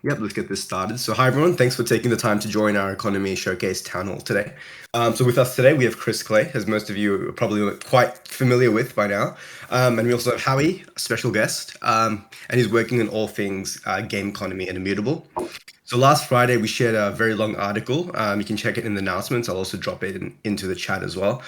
Yep, let's get this started. So, hi everyone, thanks for taking the time to join our Economy Showcase Town Hall today. So, with us today, we have Chris Clay, as most of you are probably quite familiar with by now. And we also have Howie, a special guest, and he's working on all things game economy and Immutable. So, last Friday, we shared a very long article. You can check it in the announcements. I'll also drop it into the chat as well.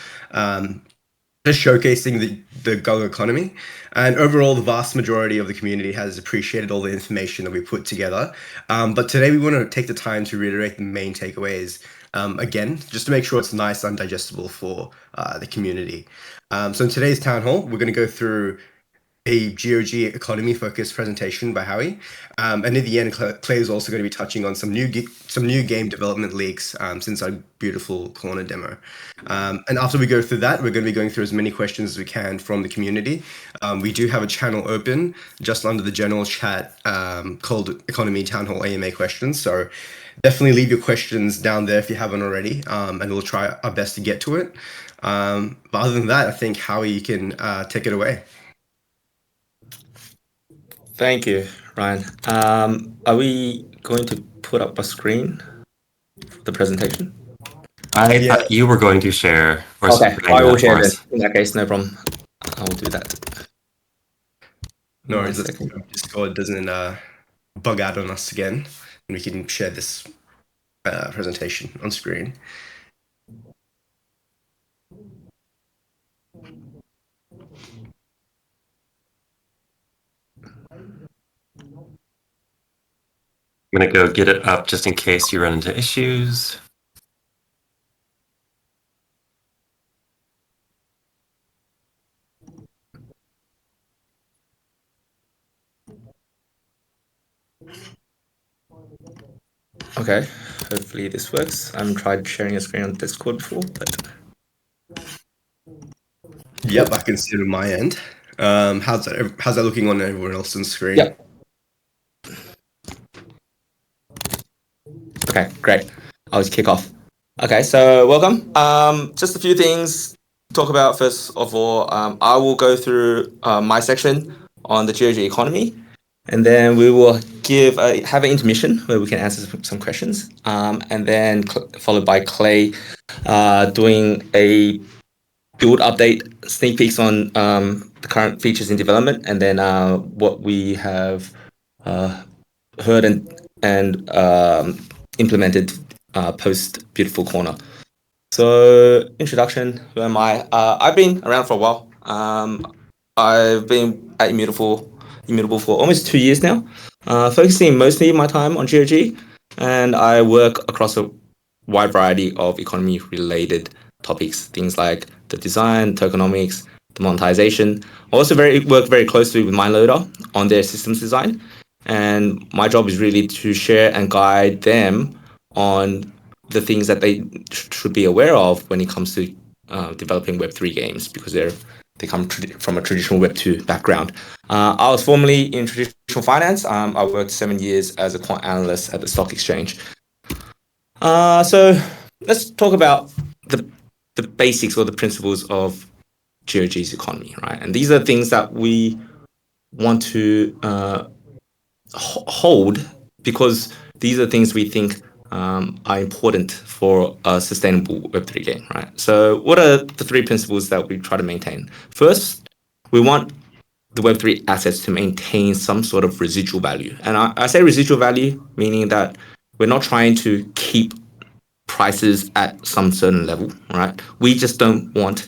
Just showcasing the Go economy. And overall, the vast majority of the community has appreciated all the information that we put together. But today we want to take the time to reiterate the main takeaways again, just to make sure it's nice and digestible for the community. So in today's town hall, we're going to go through a GOG economy focused presentation by Howie. And in the end, Clay is also going to be touching on some new game development leaks since our beautiful corner demo. And after we go through that, we're going to be going through as many questions as we can from the community. We do have a channel open just under the general chat called Economy Town Hall AMA questions. So definitely leave your questions down there if you haven't already, and we'll try our best to get to it. But other than that, I think Howie, you can take it away. Thank you, Ryan. Are we going to put up a screen for the presentation? I thought you were going to share. Okay, I will share it. In that case, no problem. I will do that. No, Discord doesn't bug out on us again, and we can share this presentation on screen. I'm going to go get it up just in case you run into issues. Okay, hopefully this works. I haven't tried sharing a screen on Discord before, but... Yep, I can see it on my end. How's that looking on everyone else's screen? Yep. Okay, great. I'll just kick off. Okay, so welcome. Just a few things to talk about. First of all, I will go through my section on the GOG economy, and then we will have an intermission where we can answer some questions, and then followed by Clay doing a build update, sneak peeks on the current features in development, and then what we have heard and implemented post Beautiful Corner. So introduction, who am I? I've been around for a while. I've been at Immutable for almost 2 years now, focusing mostly my time on GOG, and I work across a wide variety of economy related topics, things like the design, tokenomics, the monetization. I also work very closely with MindLoader on their systems design, and my job is really to share and guide them on the things that they should be aware of when it comes to developing Web3 games, because they come from a traditional Web2 background. I was formerly in traditional finance. I worked 7 years as a quant analyst at the stock exchange. So let's talk about the basics or the principles of GOG's economy, right? And these are things that we want to hold, because these are things we think are important for a sustainable Web3 game, right? So what are the 3 principles that we try to maintain? First, we want the Web3 assets to maintain some sort of residual value. And I say residual value, meaning that we're not trying to keep prices at some certain level, right? We just don't want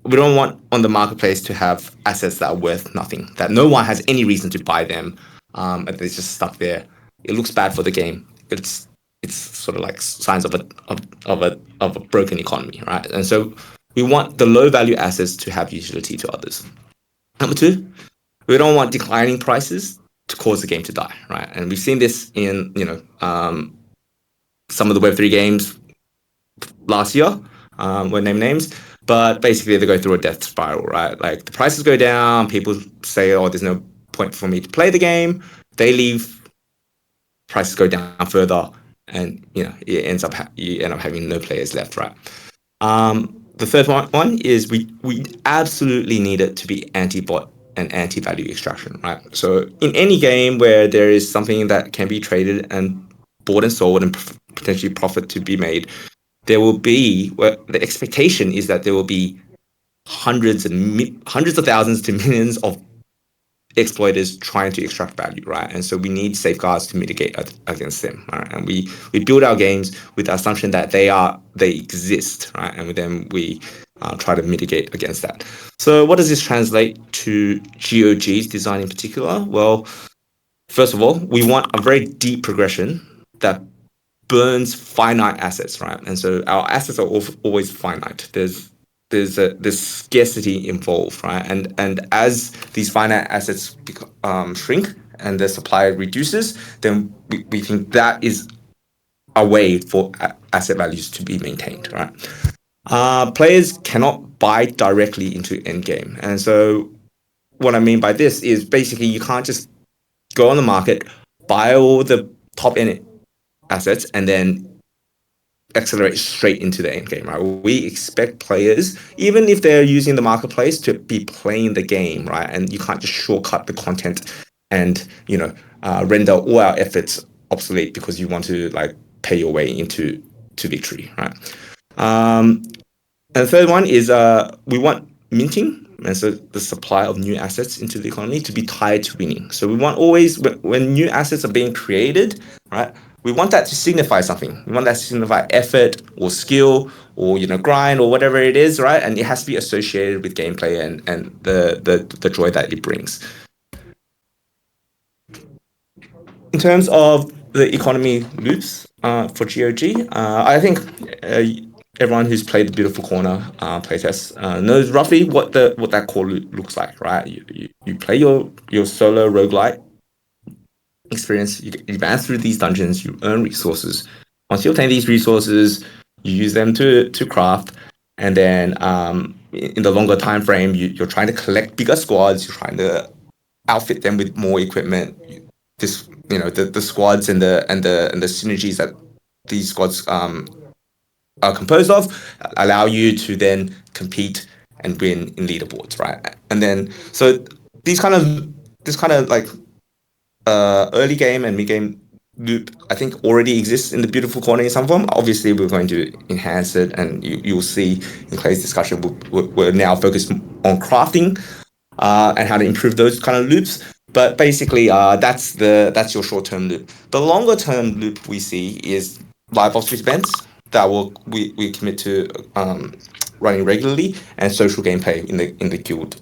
we don't want on the marketplace to have assets that are worth nothing, that no one has any reason to buy them, and they're just stuck there. It looks bad for the game. It's sort of like signs of a broken economy, right? And so we want the low value assets to have utility to others. Number 2, we don't want declining prices to cause the game to die, right? And we've seen this in some of the Web3 games last year. Won't name names, but basically they go through a death spiral, right? Like the prices go down, people say, oh, there's no point for me to play the game. They leave, prices go down further, and you end up having no players left, right? The third one is we absolutely need it to be anti-bot and anti-value extraction, right? So in any game where there is something that can be traded and bought and sold and potentially profit to be made, there will be, well, the expectation is that there will be hundreds of thousands to millions of exploiters trying to extract value, right? And so we need safeguards to mitigate against them, right? And we build our games with the assumption that they exist, right? And then we try to mitigate against that. So what does this translate to GOG's design in particular? Well, first of all, we want a very deep progression that burns finite assets, right? And so our assets are always finite. There's scarcity involved, right? And as these finite assets shrink and the supply reduces, then we think that is a way for asset values to be maintained, right? Players cannot buy directly into endgame, and so what I mean by this is basically you can't just go on the market, buy all the top end assets, and then accelerate straight into the end game, right? We expect players, even if they're using the marketplace, to be playing the game, right? And you can't just shortcut the content and render all our efforts obsolete because you want to pay your way into victory, right? And the third one is we want minting, and so the supply of new assets into the economy, to be tied to winning. So we want always, when new assets are being created, right, we want that to signify something. We want that to signify effort or skill or grind or whatever it is, right? And it has to be associated with gameplay and the joy that it brings. In terms of the economy loops for GOG, I think everyone who's played the Beautiful Corner playtest knows roughly what that core loop looks like, right? You play your solo roguelite experience, you advance through these dungeons, you earn resources. Once you obtain these resources, you use them to craft, and then in the longer time frame, you're trying to collect bigger squads, you're trying to outfit them with more equipment. The squads and the synergies that these squads are composed of allow you to then compete and win in leaderboards, right? And then so this kind of early game and mid game loop, I think, already exists in the Beautiful Corner in some form. Obviously, we're going to enhance it, and you'll see in Clay's discussion, we're now focused on crafting and how to improve those kind of loops. But basically, that's your short-term loop. The longer-term loop we see is live ops events that we commit to running regularly, and social gameplay in the guild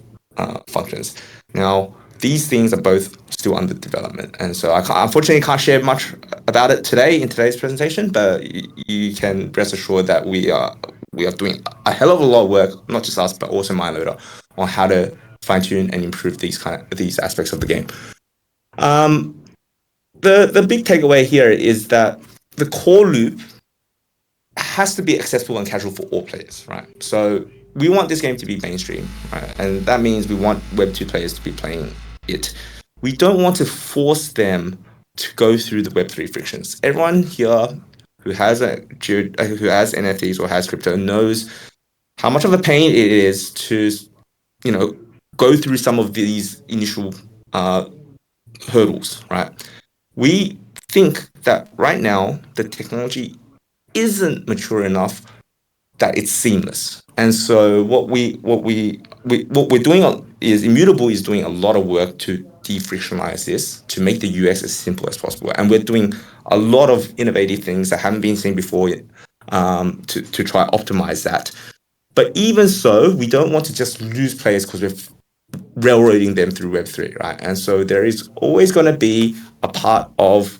functions. Now, these things are both still under development, and so I unfortunately can't share much about it today in today's presentation. But you can rest assured that we are doing a hell of a lot of work, not just us, but also MindLoader, on how to fine tune and improve these aspects of the game. The big takeaway here is that the core loop has to be accessible and casual for all players, right? So we want this game to be mainstream, right? And that means we want Web2 players to be playing it. We don't want to force them to go through the Web3 frictions. Everyone here who has NFTs or has crypto knows how much of a pain it is to, go through some of these initial hurdles, right? We think that right now the technology isn't mature enough that it's seamless. And so what we're doing is Immutable is doing a lot of work to de-frictionalize this, to make the UX as simple as possible. And we're doing a lot of innovative things that haven't been seen before to try to optimize that. But even so, we don't want to just lose players because we're railroading them through Web3, right? And so there is always going to be a part of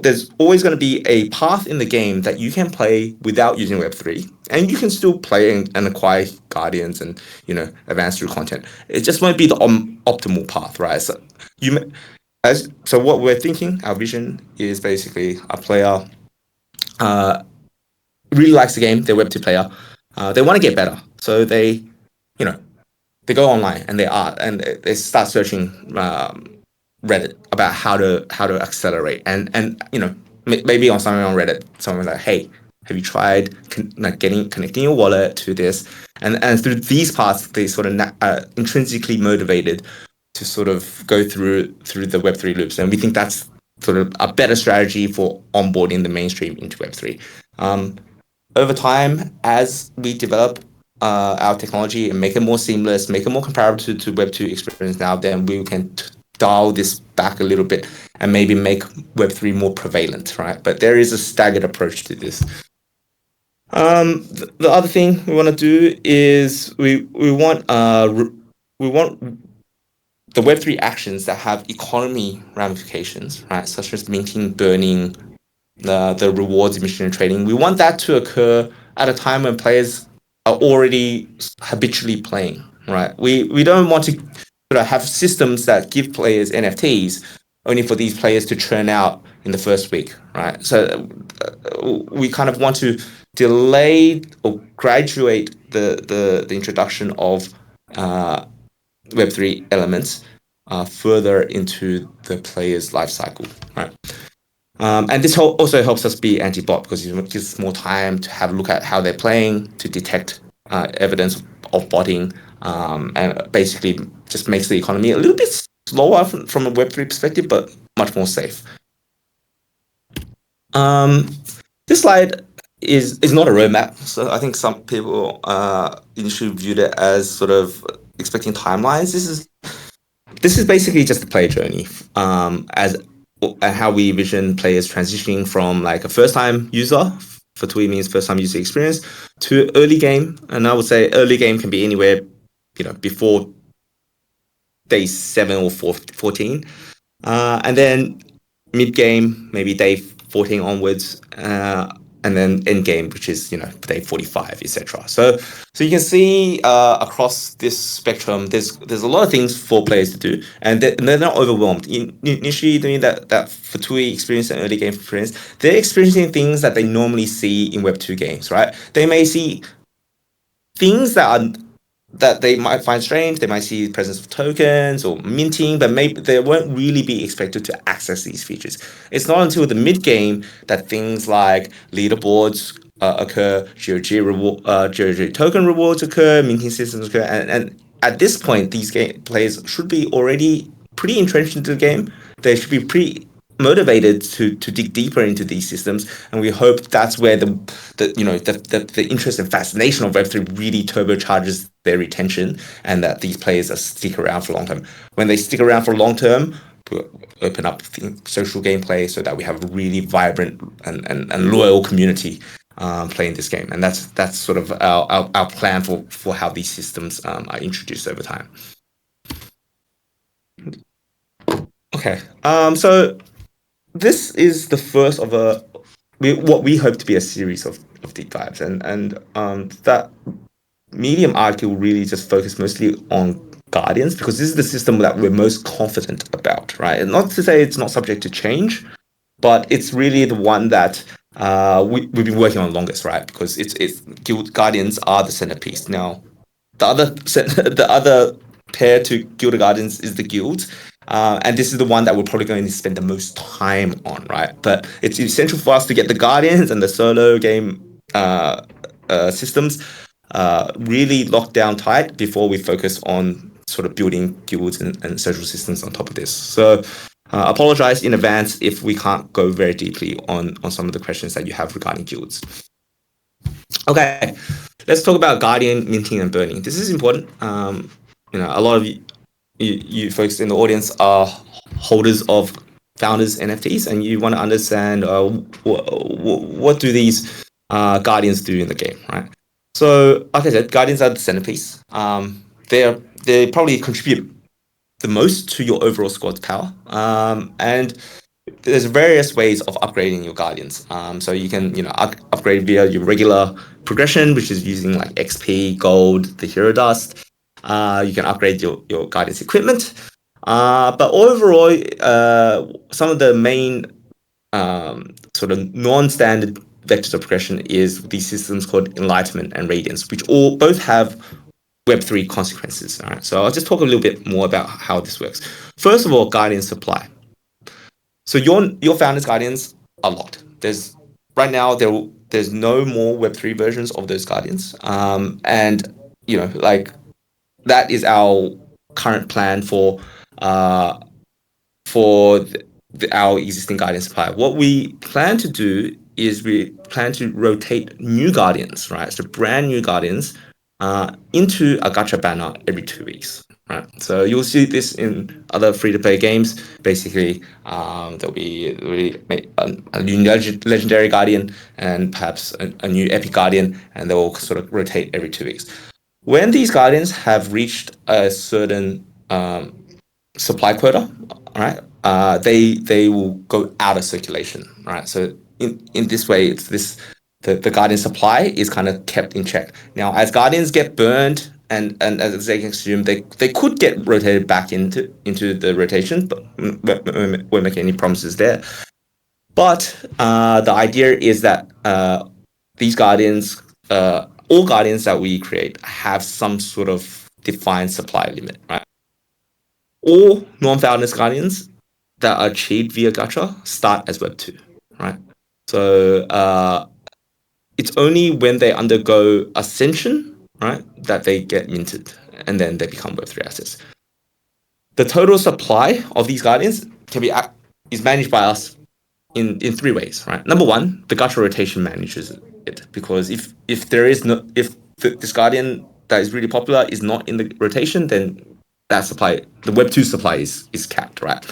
there's always going to be a path in the game that you can play without using Web3, and you can still play and acquire Guardians and advance through content. It just won't be the optimal path, right? So what we're thinking, our vision is basically a player really likes the game, they're Web2 player, they want to get better, so they go online and they start searching Reddit about how to accelerate, and maybe on something on Reddit, someone's like, hey, Have you tried connecting your wallet to this? And through these paths, they sort of intrinsically motivated to sort of go through the Web3 loops. And we think that's sort of a better strategy for onboarding the mainstream into Web3. Over time, as we develop our technology and make it more seamless, make it more comparable to Web2 experience now, then we can dial this back a little bit and maybe make Web3 more prevalent, right? But there is a staggered approach to this. The other thing we want to do is we want the Web3 actions that have economy ramifications, right? Such as minting, burning, the rewards emission and trading. We want that to occur at a time when players are already habitually playing, right? We don't want to have systems that give players NFTs only for these players to churn out in the first week, right? So we kind of want to delay or graduate the introduction of Web3 elements further into the player's life cycle, right? And this also helps us be anti-bot because it gives us more time to have a look at how they're playing, to detect evidence of botting, and basically just makes the economy a little bit slower from a Web3 perspective, but much more safe. This slide is not a roadmap. So I think some people initially viewed it as sort of expecting timelines. This is basically just the player journey, as how we envision players transitioning from like a first-time user, for TUI means first-time user experience, to early game. And I would say early game can be anywhere, before day 7 or 14. And then mid-game, maybe day 14 onwards, and then end game, which is day 45, etc. So you can see across this spectrum, there's a lot of things for players to do, and they're not overwhelmed. Initially doing that for TUI experience and early game experience, they're experiencing things that they normally see in Web2 games, right? They may see things that they might find strange. They might see the presence of tokens or minting, but maybe they won't really be expected to access these features. It's not until the mid game that things like leaderboards occur, GOG token rewards occur, minting systems occur, and at this point, these players should be already pretty entrenched into the game. They should be pretty motivated to dig deeper into these systems, and we hope that's where the interest and fascination of Web3 really turbocharges their retention, and that these players stick around for long term. When they stick around for long term, we'll open up social gameplay so that we have a really vibrant and loyal community playing this game, and that's sort of our plan for how these systems are introduced over time. Okay, so this is the first of what we hope to be a series of deep dives, and that Medium article really just focused mostly on Guardians because this is the system that we're most confident about, right? And not to say it's not subject to change, but it's really the one that we've been working on longest, right? Because it's Guild Guardians are the centerpiece. Now, the other pair to Guild Guardians is the Guild. And this is the one that we're probably going to spend the most time on, right? But it's essential for us to get the Guardians and the solo game systems really locked down tight before we focus on sort of building guilds and social systems on top of this. So apologize in advance if we can't go very deeply on some of the questions that you have regarding guilds. Okay, let's talk about Guardian, minting, and burning. This is important. A lot of you folks in the audience are holders of founders NFTs, and you want to understand what do these Guardians do in the game, right? So, like I said, Guardians are the centerpiece. They probably contribute the most to your overall squad's power, and there's various ways of upgrading your Guardians. So you can upgrade via your regular progression, which is using like XP, gold, the hero dust. You can upgrade your Guardians equipment, but overall, some of the main sort of non-standard vectors of progression is these systems called Enlightenment and Radiance, which both have Web3 consequences. All right, so I'll just talk a little bit more about how this works. First of all, Guardian supply. So your founders Guardians are locked. Right now there there's no more Web3 versions of those guardians. And like that is our current plan for our existing guardian supply. What we plan to do is we plan to rotate new guardians, right? So brand new guardians into a gacha banner every 2 weeks, right? So you'll see this in other free-to-play games. Basically, there'll be a new legendary guardian and perhaps a new epic guardian, and they'll sort of rotate every 2 weeks. When these guardians have reached a certain supply quota, right, they will go out of circulation, right? So in this way, it's the guardian supply is kind of kept in check. Now, as guardians get burned and as they consume, they could get rotated back into the rotation, but we won't make any promises there. But the idea is that these guardians, all guardians that we create, have some sort of defined supply limit, right? All non-founders guardians that are achieved via gacha start as Web 2, right? So it's only when they undergo ascension, right, that they get minted, and then they become Web 3 assets. The total supply of these guardians is managed by us in 3 ways, right? Number one, the gacha rotation manages it, because if this guardian that is really popular is not in the rotation, then that supply, the Web 2 supply is capped, right?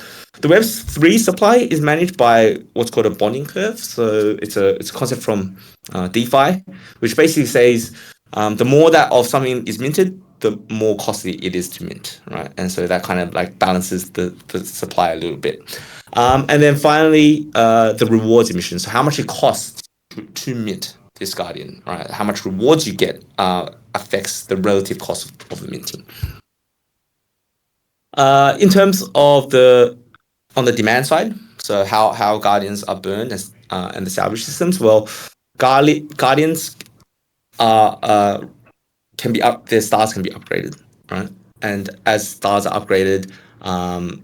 The Web 3 supply is managed by what's called a bonding curve. So it's a concept from DeFi, which basically says the more that of something is minted, the more costly it is to mint, right? And so that kind of like balances the supply a little bit. And then finally, the rewards emission. So how much it costs to mint this guardian, right? How much rewards you get affects the relative cost of the minting. In terms of on the demand side, so how guardians are burned and the salvage systems, well, guardians can be their stars can be upgraded, right? And as stars are upgraded,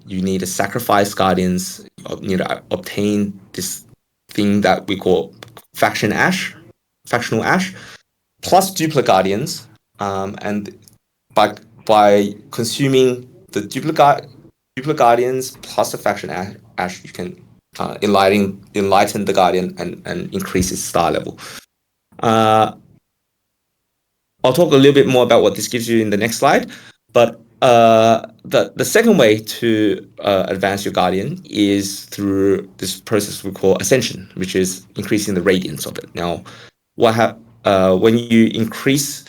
you need to sacrifice guardians. You need to obtain this thing that we call factional ash, plus duplicate guardians, and by consuming the duplicate guardians plus the faction ash, you can enlighten the guardian and increase its star level. I'll talk a little bit more about what this gives you in the next slide, but the second way to advance your guardian is through this process we call ascension, which is increasing the radiance of it. Now, when you increase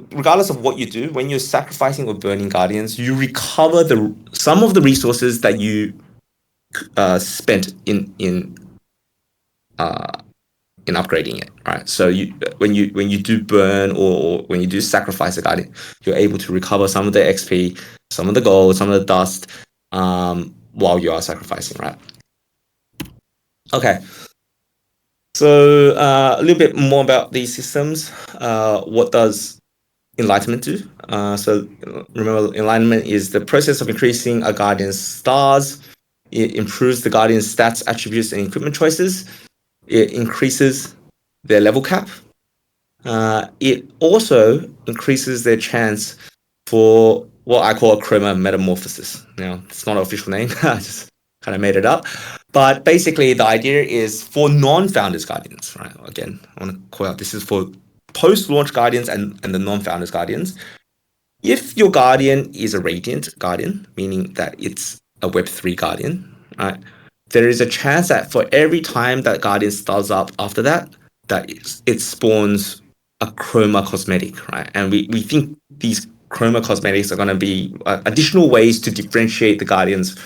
regardless of what you do, when you're sacrificing or burning guardians, you recover some of the resources that you spent in upgrading it, right? So when you do burn or when you do sacrifice a guardian, you're able to recover some of the XP, some of the gold, some of the dust, while you are sacrificing, right? Okay. So a little bit more about these systems. What does enlightenment do? So remember, enlightenment is the process of increasing a guardian's stars. It improves the guardian's stats, attributes, and equipment choices. It increases their level cap. It also increases their chance for what I call a chroma metamorphosis. Now, it's not an official name. I just kind of made it up. But basically, the idea is for non-founders guardians, right? Again, I want to call out, this is for post-launch guardians and the non-founders guardians. If your guardian is a radiant guardian, meaning that it's a Web3 guardian, right? There is a chance that for every time that guardian starts up after that it spawns a chroma cosmetic, right? And we think these chroma cosmetics are going to be additional ways to differentiate the guardians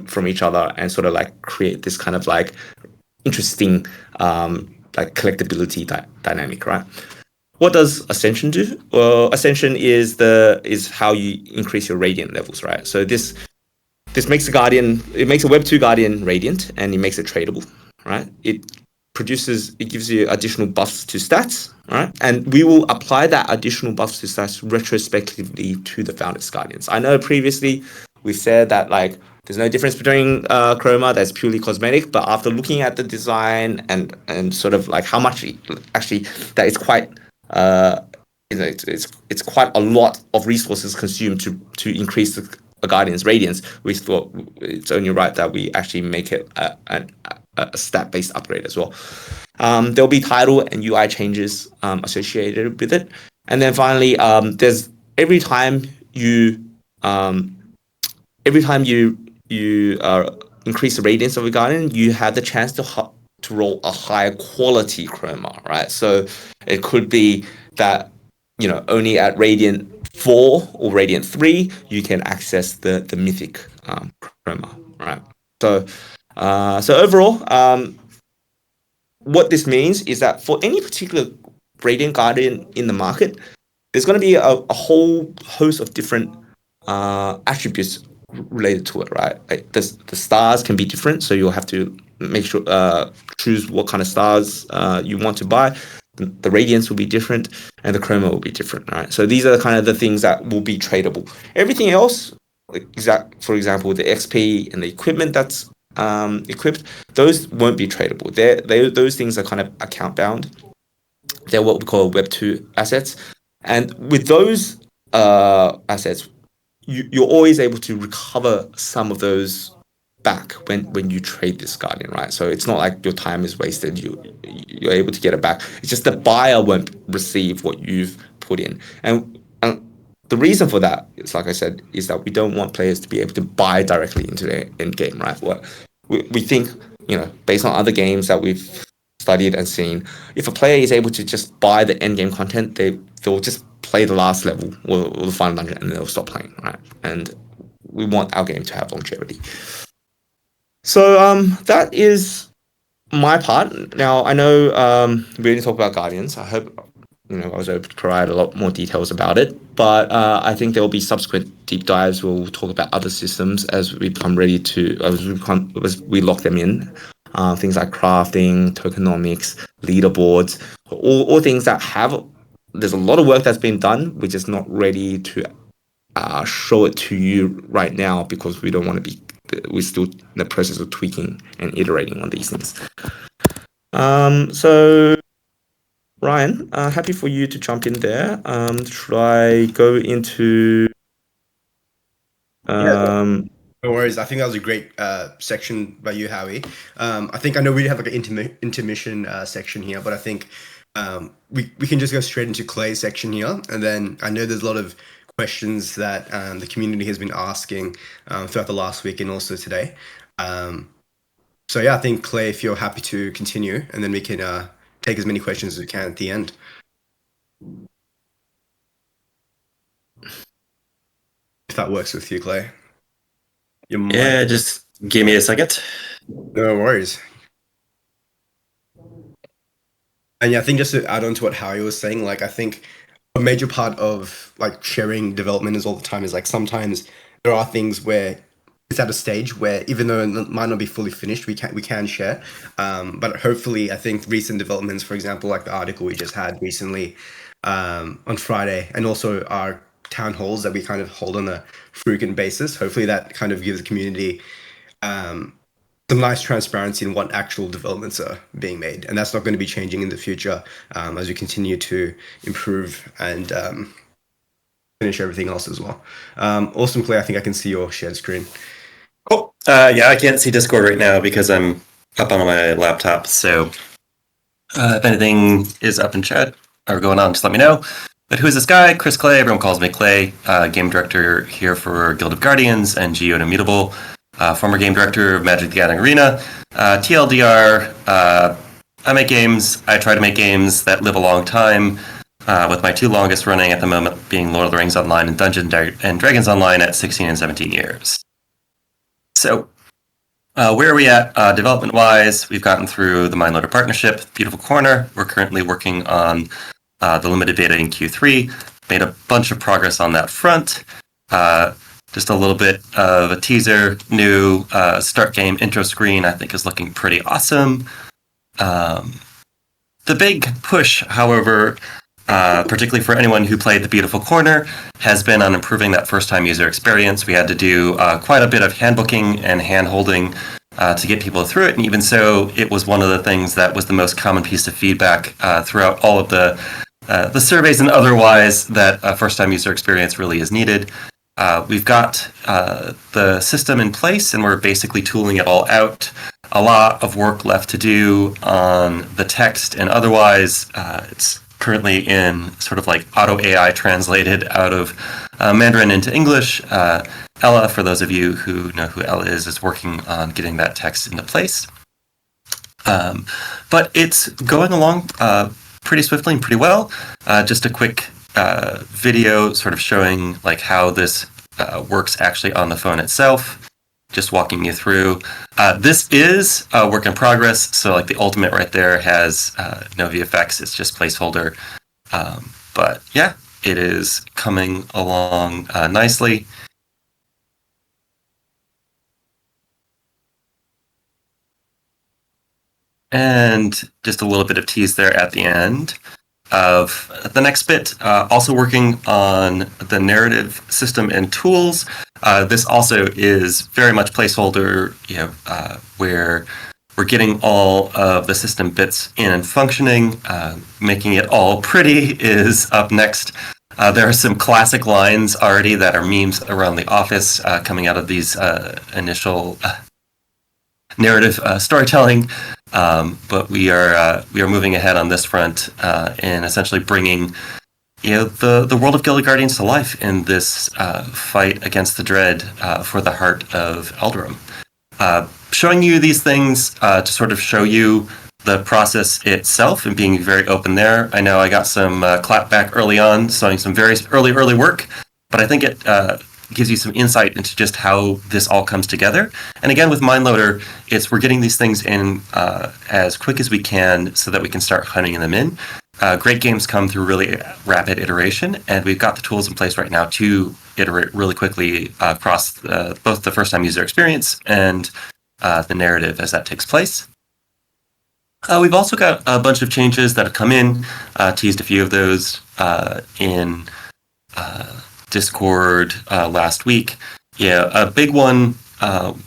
from each other and sort of like create this kind of like interesting like collectability dynamic, right? What does Ascension do? Well, Ascension is how you increase your radiant levels, right? So this makes it makes a Web 2 guardian radiant, and it makes it tradable, right? It gives you additional buffs to stats, right? And we will apply that additional buffs to stats retrospectively to the founders guardians. I know previously we've said that like There's no difference between Chroma. That's purely cosmetic. But after looking at the design and sort of like how much actually that is quite it's quite a lot of resources consumed to increase the Guardian's radiance, we thought it's only right that we actually make it a stat-based upgrade as well. There'll be title and UI changes associated with it, and then finally, there's every time you increase the radiance of a Guardian, you have the chance to roll a higher quality Chroma, right? So it could be that only at Radiant 4 or Radiant 3 you can access the mythic Chroma, right? So overall, what this means is that for any particular Radiant Guardian in the market, there's going to be a whole host of different attributes related to it, right? Like the stars can be different, so you'll have to make sure choose what kind of stars you want to buy. The radiance will be different, and the chroma will be different, right? So these are kind of the things that will be tradable. Everything else, for example, the XP and the equipment that's equipped, those won't be tradable. Those things are kind of account bound. They're what we call Web 2 assets, and with those assets, you're always able to recover some of those back when you trade this Guardian, right? So it's not like your time is wasted. You're able to get it back. It's just the buyer won't receive what you've put in, and the reason for that is, like I said, is that we don't want players to be able to buy directly into their end game, right? We think, based on other games that we've studied and seen, if a player is able to just buy the end game content, they'll just play the last level or the final dungeon and they'll stop playing, right? And we want our game to have longevity. So that is my part. Now, I know we didn't talk about Guardians. I hope I was able to provide a lot more details about it, but I think there will be subsequent deep dives. We'll talk about other systems as we become ready to, as we lock them in. Things like crafting, tokenomics, leaderboards, all things that there's a lot of work that's been done. We're just not ready to show it to you right now because we don't want to be, we're still in the process of tweaking and iterating on these things. So Ryan, happy for you to jump in there. Should I go into No worries. I think that was a great section by you, Howie. I know we have like an intermission section here, but I think we can just go straight into Clay's section here. And then I know there's a lot of questions that the community has been asking throughout the last week and also today. So yeah, I think Clay, if you're happy to continue, and then we can take as many questions as we can at the end. If that works with you, Clay. Yeah, just give me a second. No worries. And yeah, I think just to add on to what Howie was saying, like I think a major part of like sharing development is all the time is like sometimes there are things where it's at a stage where even though it might not be fully finished, we can share. But hopefully, I think recent developments, for example, like the article we just had recently on Friday, and also our town halls that we kind of hold on a frequent basis. Hopefully, that kind of gives the community some nice transparency in what actual developments are being made, and that's not going to be changing in the future as we continue to improve and finish everything else as well. Awesome, Clay. I think I can see your shared screen. Cool. Yeah, I can't see Discord right now because I'm up on my laptop. So if anything is up in chat or going on, just let me know. But who is this guy? Chris Clay. Everyone calls me Clay. Game director here for Guild of Guardians and Geode Immutable. Former game director of Magic the Gathering Arena. TLDR, I make games. I try to make games that live a long time, with my two longest running at the moment being Lord of the Rings Online and Dungeons and Dragons Online at 16 and 17 years. So, where are we at development-wise? We've gotten through the Mindloader partnership, Beautiful Corner. We're currently working on the limited beta in Q3. Made a bunch of progress on that front. Just a little bit of a teaser. New start game intro screen, I think, is looking pretty awesome. The big push, however, particularly for anyone who played The Beautiful Corner, has been on improving that first-time user experience. We had to do quite a bit of handbooking and hand-holding to get people through it, and even so, it was one of the things that was the most common piece of feedback throughout all of the surveys and otherwise, that a first-time user experience really is needed. We've got the system in place, and we're basically tooling it all out. A lot of work left to do on the text and otherwise. It's currently in sort of like auto AI translated out of Mandarin into English. Ella, for those of you who know who Ella is working on getting that text into place. But it's going along pretty swiftly and pretty well. Just a quick video sort of showing like how this works actually on the phone itself. Just walking you through. This is a work in progress, so like the ultimate right there has no VFX, it's just placeholder. But yeah, it is coming along nicely. And just a little bit of tease there at the end of the next bit. Also working on the narrative system and tools. This also is very much placeholder, where we're getting all of the system bits in and functioning. Making it all pretty is up next. There are some classic lines already that are memes around the office coming out of these initial narrative storytelling. But we are moving ahead on this front and essentially bringing the world of Guild Guardians to life in this fight against the Dread for the heart of Eldarim. Showing you these things to sort of show you the process itself and being very open there. I know I got some clap back early on, showing some very early work, but I think it gives you some insight into just how this all comes together. And again, with MindLoader, we're getting these things in as quick as we can so that we can start hunting them in. Great games come through really rapid iteration, and we've got the tools in place right now to iterate really quickly across both the first-time user experience and the narrative as that takes place. We've also got a bunch of changes that have come in, teased a few of those in Discord last week. Yeah, a big one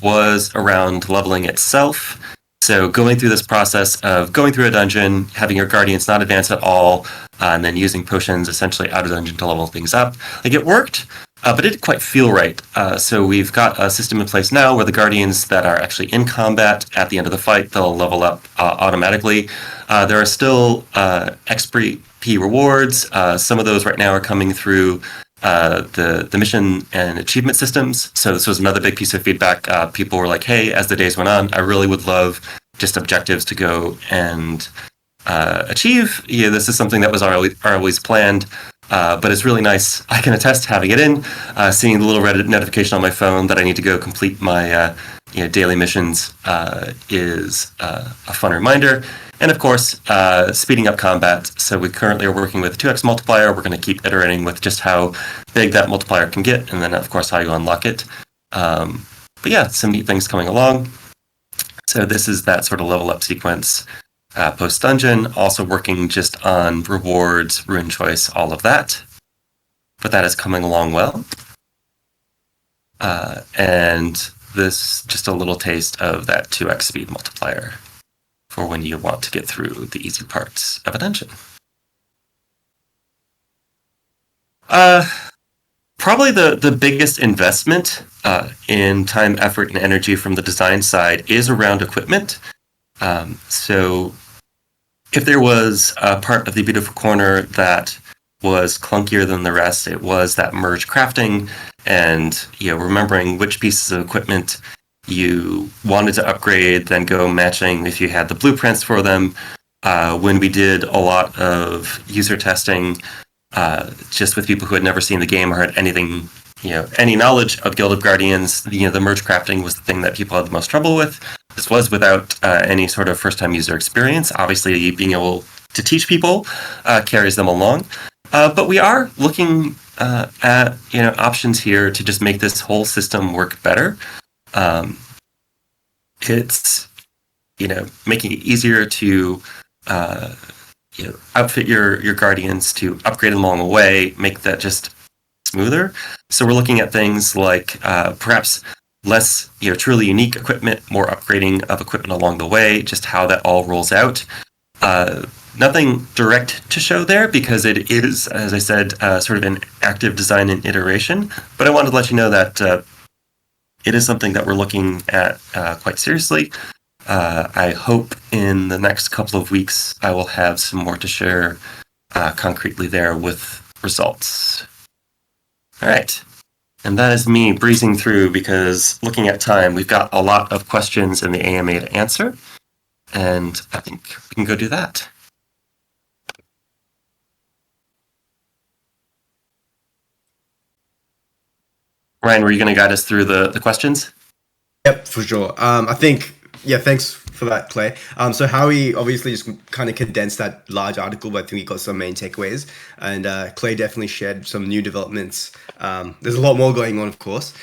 was around leveling itself. So going through this process of going through a dungeon, having your guardians not advance at all, and then using potions essentially out of dungeon to level things up. Like, it worked, but it didn't quite feel right. So we've got a system in place now where the guardians that are actually in combat at the end of the fight, they'll level up automatically. There are still XP rewards. Some of those right now are coming through the mission and achievement systems. So this was another big piece of feedback. People were like, hey, as the days went on, I really would love just objectives to go and achieve. Yeah, this is something that was always planned, but it's really nice. I can attest to having it in, seeing the little red notification on my phone that I need to go complete my daily missions is a fun reminder. And of course, speeding up combat. So we currently are working with 2x multiplier. We're going to keep iterating with just how big that multiplier can get, and then of course how you unlock it. But yeah, some neat things coming along. So this is that sort of level up sequence post dungeon. Also working just on rewards, rune choice, all of that. But that is coming along well. And this just a little taste of that 2x speed multiplier for when you want to get through the easy parts of a dungeon. Probably the biggest investment in time, effort, and energy from the design side is around equipment. So if there was a part of the Beautiful Corner that was clunkier than the rest, it was that merge crafting and remembering which pieces of equipment you wanted to upgrade, then go matching if you had the blueprints for them. When we did a lot of user testing, just with people who had never seen the game or had anything, any knowledge of Guild of Guardians, the merge crafting was the thing that people had the most trouble with. This was without any sort of first-time user experience. Obviously, being able to teach people carries them along. But we are looking at options here to just make this whole system work better. It's making it easier to outfit your guardians to upgrade them along the way, make that just smoother. So we're looking at things like perhaps less truly unique equipment, more upgrading of equipment along the way, just how that all rolls out. Nothing direct to show there because it is, as I said, sort of an active design and iteration. But I wanted to let you know that it is something that we're looking at quite seriously. I hope in the next couple of weeks I will have some more to share concretely there with results. All right. And that is me breezing through because looking at time, we've got a lot of questions in the AMA to answer. And I think we can go do that. Ryan, were you going to guide us through the questions? Yep, for sure. I think, thanks for that, Clay. So Howie obviously just kind of condensed that large article, but I think he got some main takeaways. And Clay definitely shared some new developments. There's a lot more going on, of course,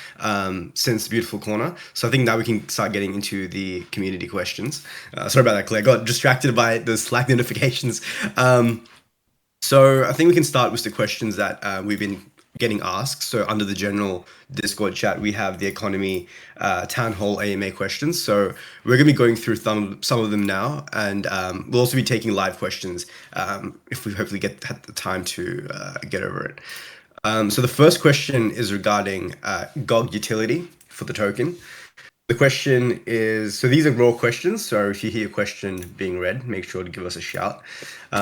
since Beautiful Corner. So I think now we can start getting into the community questions. Sorry about that, Clay. I got distracted by the Slack notifications. So I think we can start with the questions that we've been getting asked. So under the general Discord chat, we have the economy town hall AMA questions. So we're going to be going through some of them now, and we'll also be taking live questions if we hopefully get the time to get over it. So the first question is regarding GOG utility for the token. The question is, so these are raw questions, so if you hear a question being read, make sure to give us a shout.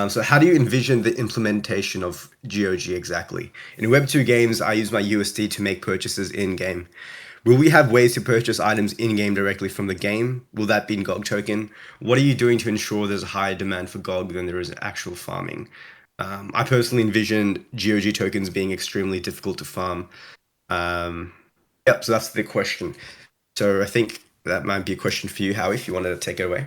So how do you envision the implementation of GOG exactly? In Web2 games, I use my USD to make purchases in-game. Will we have ways to purchase items in-game directly from the game? Will that be in GOG token? What are you doing to ensure there's a higher demand for GOG than there is actual farming? I personally envisioned GOG tokens being extremely difficult to farm. So that's the question. So I think that might be a question for you, Howie, if you wanted to take it away.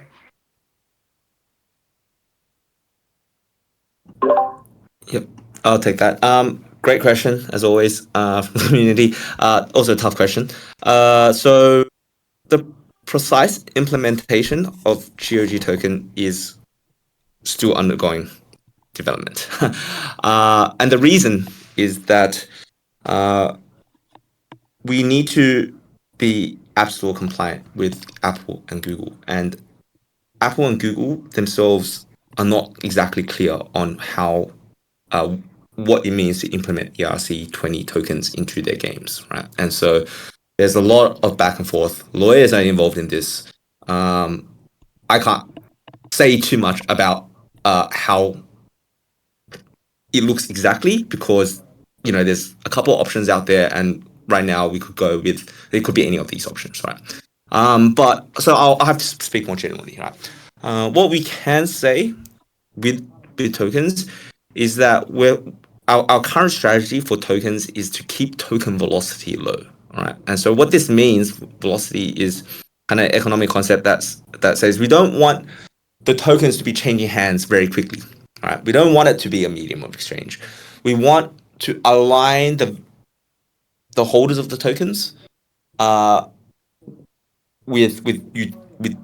Yep, I'll take that. Great question, as always, from the community. Also a tough question. So the precise implementation of GOG token is still undergoing development. And the reason is that we need to be App Store compliant with Apple and Google. And Apple and Google themselves are not exactly clear on how what it means to implement ERC20 tokens into their games, right? And so there's a lot of back and forth. Lawyers are involved in this. I can't say too much about how it looks exactly because there's a couple of options out there, and right now we could go with it could be any of these options, right? But so I'll have to speak more generally, right? What we can say with tokens is that our current strategy for tokens is to keep token velocity low, right? And so what this means, velocity, is kind of economic concept that says we don't want the tokens to be changing hands very quickly, right? We don't want it to be a medium of exchange. We want to align the holders of the tokens with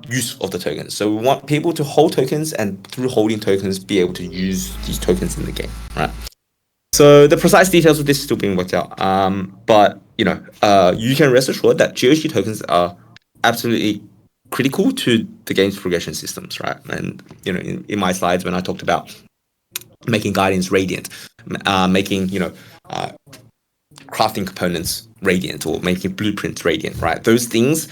use of the tokens. So we want people to hold tokens, and through holding tokens, be able to use these tokens in the game, right? So the precise details of this is still being worked out. But you can rest assured that GOG tokens are absolutely critical to the game's progression systems, right? And in my slides when I talked about making guardians radiant, making crafting components radiant, or making blueprints radiant, right? Those things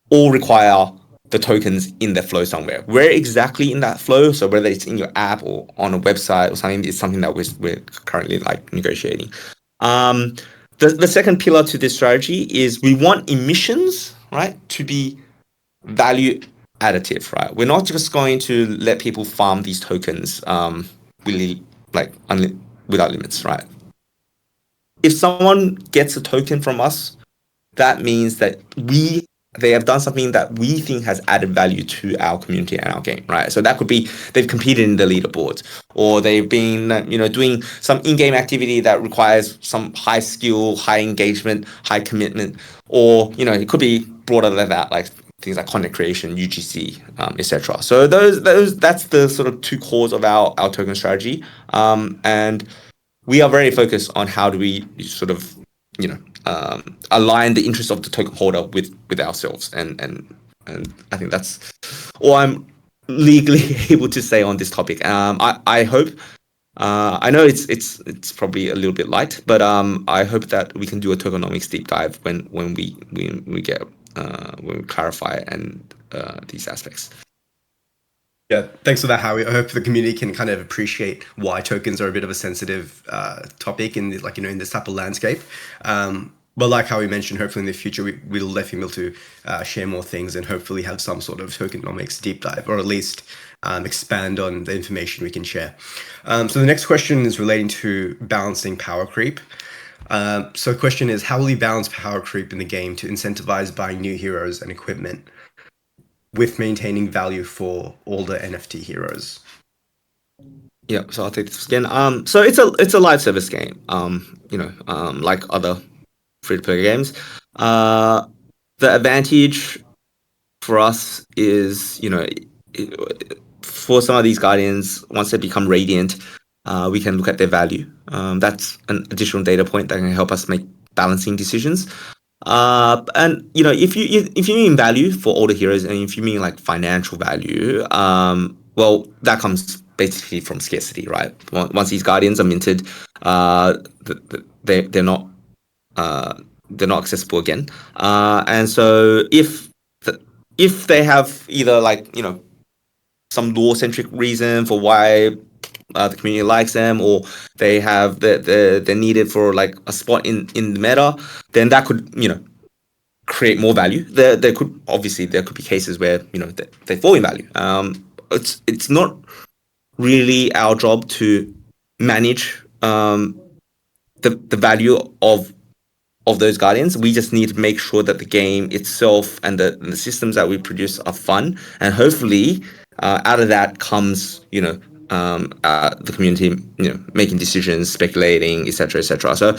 all require the tokens in the flow somewhere. Where exactly in that flow, so whether it's in your app or on a website or something, is something that we're currently negotiating. The second pillar to this strategy is we want emissions, right, to be value additive, right? We're not just going to let people farm these tokens really without limits, right? If someone gets a token from us, that means that they have done something that we think has added value to our community and our game, right? So that could be they've competed in the leaderboards, or they've been, doing some in-game activity that requires some high skill, high engagement, high commitment, or, it could be broader than that, like things like content creation, UGC, etc. So that's the sort of two cores of our token strategy, and we are very focused on how do we sort of align the interest of the token holder with ourselves, and I think that's all I'm legally able to say on this topic. I hope. I know it's probably a little bit light, but I hope that we can do a tokenomics deep dive when we get when we clarify and these aspects. Yeah, thanks for that, Howie. I hope the community can kind of appreciate why tokens are a bit of a sensitive topic in in this type of landscape. But like Howie mentioned, hopefully in the future we'll definitely be able to share more things and hopefully have some sort of tokenomics deep dive, or at least expand on the information we can share. So the next question is relating to balancing power creep. So the question is, how will you balance power creep in the game to incentivize buying new heroes and equipment with maintaining value for older NFT heroes? Yeah, so I'll take this again. So it's a live service game. Like other free-to-play games. The advantage for us is, for some of these guardians, once they become radiant, we can look at their value. That's an additional data point that can help us make balancing decisions. And if you mean value for older heroes, and if you mean like financial value, well, that comes basically from scarcity, right? Once these guardians are minted, they're not accessible again. And so if they have either some lore-centric reason for why the community likes them, or they have they're needed for like a spot in the meta, then that could create more value. There could be cases where they fall in value. It's not really our job to manage the value of those guardians. We just need to make sure that the game itself and the systems that we produce are fun, and hopefully out of that comes the community making decisions, speculating, etc. So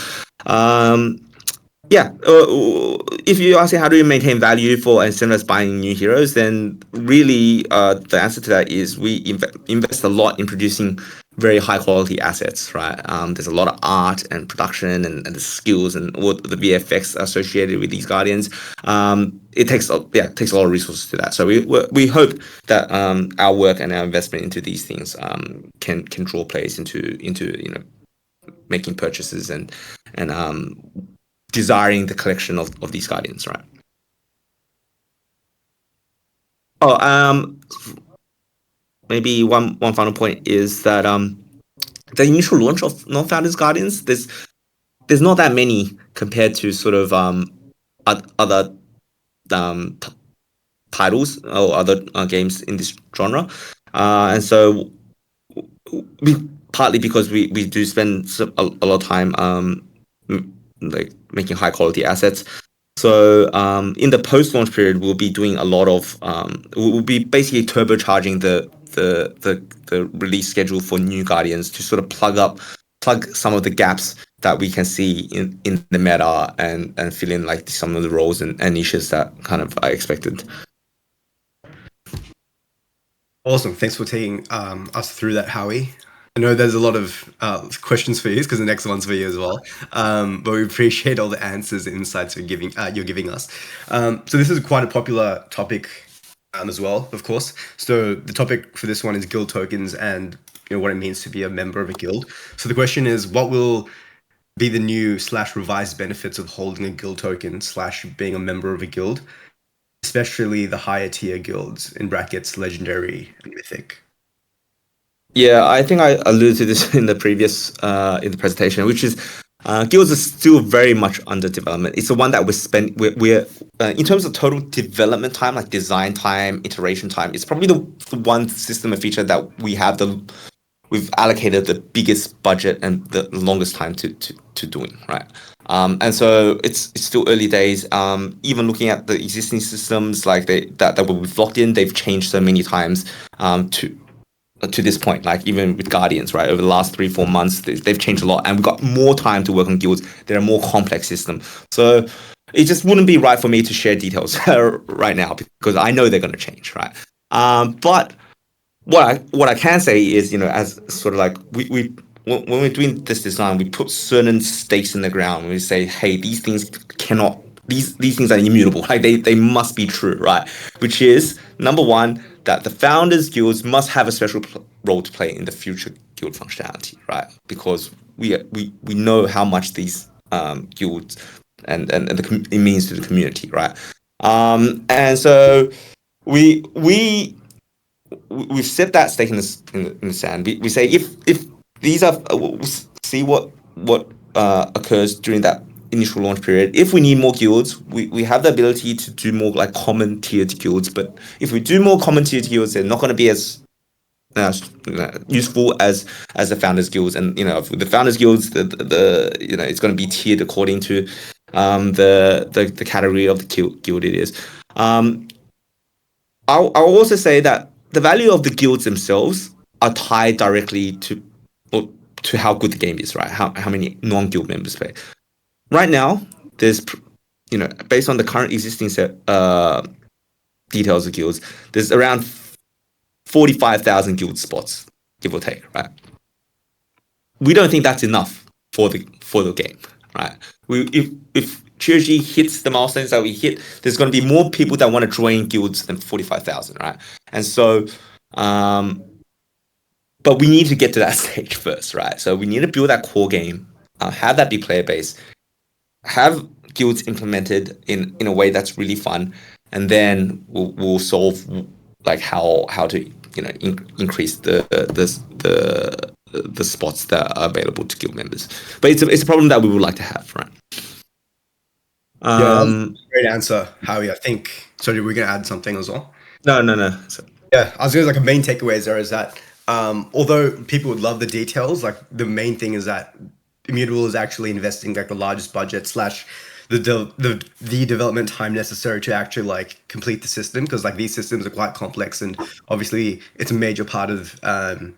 if you ask me how do you maintain value for instead of buying new heroes, then really the answer to that is we invest a lot in producing very high quality assets, right? There's a lot of art and production and the skills and all the VFX associated with these guardians. It takes a lot of resources to that. So we hope that our work and our investment into these things can draw players into making purchases and desiring the collection of these guardians, right? Maybe one final point is that the initial launch of non-founders guardians, there's not that many compared to sort of other titles or other games in this genre, and so partly because we do spend a lot of time making high quality assets. So in the post-launch period, we'll be doing a lot of we'll be basically turbocharging the release schedule for new guardians to sort of plug some of the gaps that we can see in the meta and fill in like some of the roles and niches that kind of are expected. Awesome. Thanks for taking us through that, Howie. I know there's a lot of questions for you because the next one's for you as well. But we appreciate all the answers and insights you're giving us. So this is quite a popular topic as well, of course. So the topic for this one is guild tokens and what it means to be a member of a guild. So the question is, what will be the new / revised benefits of holding a guild token / being a member of a guild, especially the higher tier guilds, in brackets legendary and mythic? Yeah, I think I alluded to this in the previous in the presentation, which is guilds are still very much under development. It's the one that we're in terms of total development time, like design time, iteration time, it's probably the one system and feature that we've allocated the biggest budget and the longest time to doing, right? And so it's still early days. Even looking at the existing systems like that we've locked in, they've changed so many times to this point, like even with Guardians, right? Over the last 3-4 months, they've changed a lot, and we've got more time to work on guilds. They're a more complex system. So it just wouldn't be right for me to share details right now because I know they're going to change, right? But what I can say is, as sort of like we when we're doing this design, we put certain stakes in the ground. We say, hey, these things cannot. These things are immutable. Like they must be true, right? Which is number one, that the founders guilds must have a special role to play in the future guild functionality, right? Because we know how much these guilds and it means to the community, right? And so we've set that stake in the sand. We say if these are see what occurs during that initial launch period. If we need more guilds, we have the ability to do more like common tiered guilds. But if we do more common tiered guilds, they're not going to be as useful as the founders guilds. And the founders guilds, the it's going to be tiered according to the category of the guild it is. I'll also say that the value of the guilds themselves are tied directly to how good the game is, right? How many non-guild members play. Right now, there's, based on the current existing set details of guilds, there's around 45,000 guild spots, give or take, right? We don't think that's enough for the game, right? If GOG hits the milestones that we hit, there's going to be more people that want to join guilds than 45,000, right? And so, but we need to get to that stage first, right? So we need to build that core game, have that be player based, have guilds implemented in a way that's really fun, and then we'll solve like how to increase the spots that are available to guild members. But it's a problem that we would like to have, right? Great answer, Howie. I think. Sorry, we're gonna add something as well. No. So, yeah, I was gonna a main takeaways there is that although people would love the details, like the main thing is that Immutable is actually investing like the largest budget / the development time necessary to actually like complete the system, because like these systems are quite complex and obviously it's a major part of the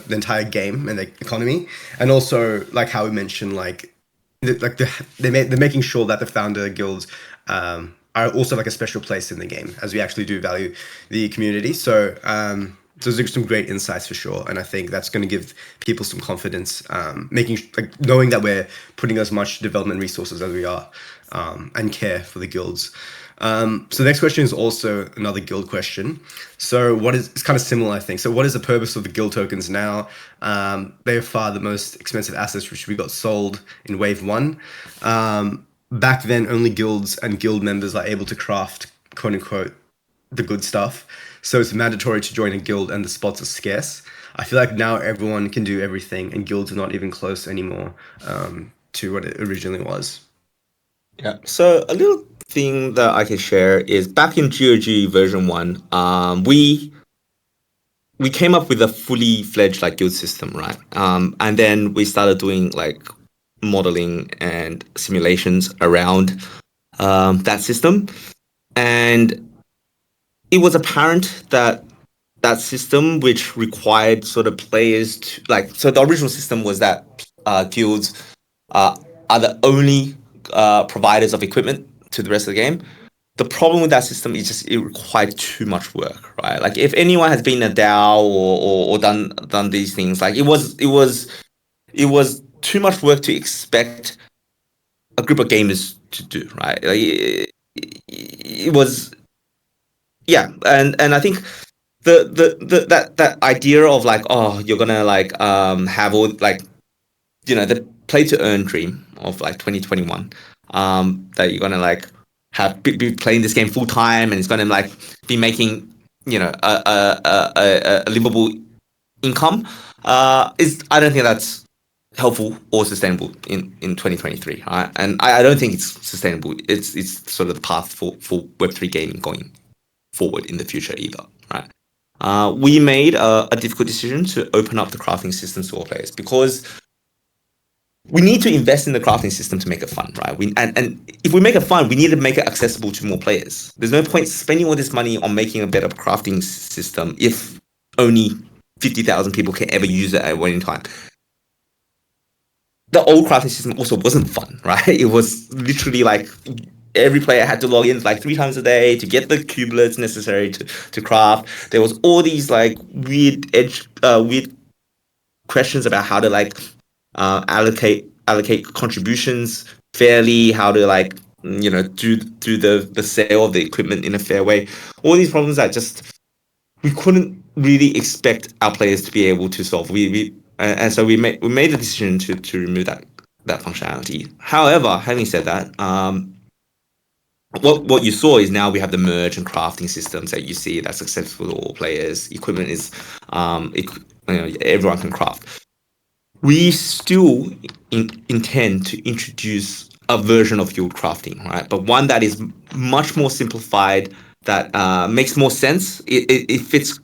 entire game and the economy. And also like how we mentioned, they're making sure that the founder guilds are also like a special place in the game, as we actually do value the community. So those are some great insights for sure, and I think that's going to give people some confidence, knowing that we're putting as much development resources as we are, and care for the guilds. So the next question is also another guild question. So it's kind of similar, I think. So what is the purpose of the guild tokens now? They are far the most expensive assets which we got sold in Wave 1. Back then, only guilds and guild members are able to craft, quote unquote, the good stuff. So it's mandatory to join a guild and the spots are scarce. I feel like now everyone can do everything and guilds are not even close anymore to what it originally was. Yeah. So a little thing that I can share is back in GOG version 1, we came up with a fully fledged like guild system, right? And then we started doing like modeling and simulations around that system. And it was apparent that system, which required sort of players to so the original system was that guilds are the only providers of equipment to the rest of the game. The problem with that system is just it required too much work, right? Like if anyone has been a DAO or done these things, like it was too much work to expect a group of gamers to do, right? Like it was. Yeah, and I think that idea of like, oh, you're gonna like have all like the play to earn dream of like 2021, that you're gonna like be playing this game full time and it's gonna like be making a livable income, is I don't think that's helpful or sustainable in 2023, right? And I don't think it's sustainable. It's sort of the path for Web3 gaming going forward in the future either, right? We made a difficult decision to open up the crafting system to all players because we need to invest in the crafting system to make it fun, right? And if we make it fun, we need to make it accessible to more players. There's no point spending all this money on making a better crafting system if only 50,000 people can ever use it at one time. The old crafting system also wasn't fun, right? It was literally like every player had to log in like 3 times a day to get the cubelets necessary to craft. There was all these like weird questions about how to like allocate contributions fairly, how to like do the sale of the equipment in a fair way. All these problems that just we couldn't really expect our players to be able to solve. And so we made the decision to remove that functionality. However, having said that, what you saw is now we have the merge and crafting systems that you see that's successful for all players. Equipment is everyone can craft. We still intend to introduce a version of guild crafting, right? But one that is much more simplified, that makes more sense. It fits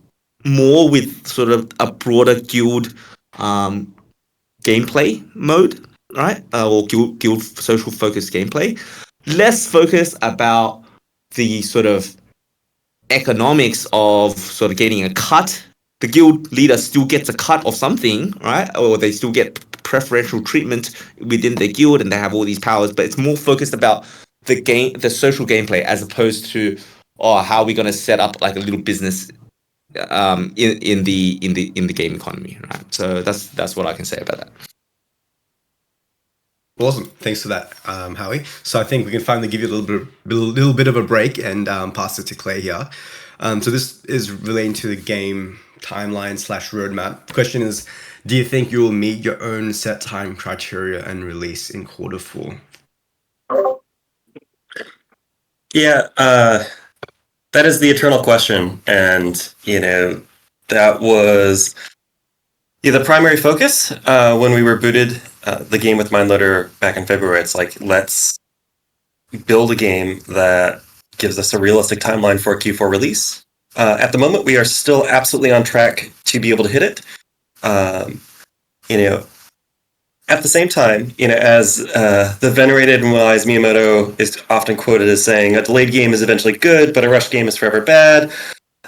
more with sort of a broader guild gameplay mode, right? Or guild social focused gameplay. Less focus about the sort of economics of sort of getting a cut. The guild leader still gets a cut of something, right? Or they still get preferential treatment within the guild, and they have all these powers. But it's more focused about the social gameplay, as opposed to how are we going to set up like a little business in the game economy, right? So that's what I can say about that. Awesome. Thanks for that, Howie. So I think we can finally give you a little bit of a break and pass it to Clay here. So this is relating to the game timeline / roadmap. The question is, do you think you will meet your own set time criteria and release in Q4? Yeah, that is the eternal question. And, that was the primary focus when we rebooted the game with Mindloader back in February. It's like, let's build a game that gives us a realistic timeline for a Q4 release. At the moment, we are still absolutely on track to be able to hit it. At the same time, as the venerated and wise Miyamoto is often quoted as saying, a delayed game is eventually good, but a rushed game is forever bad.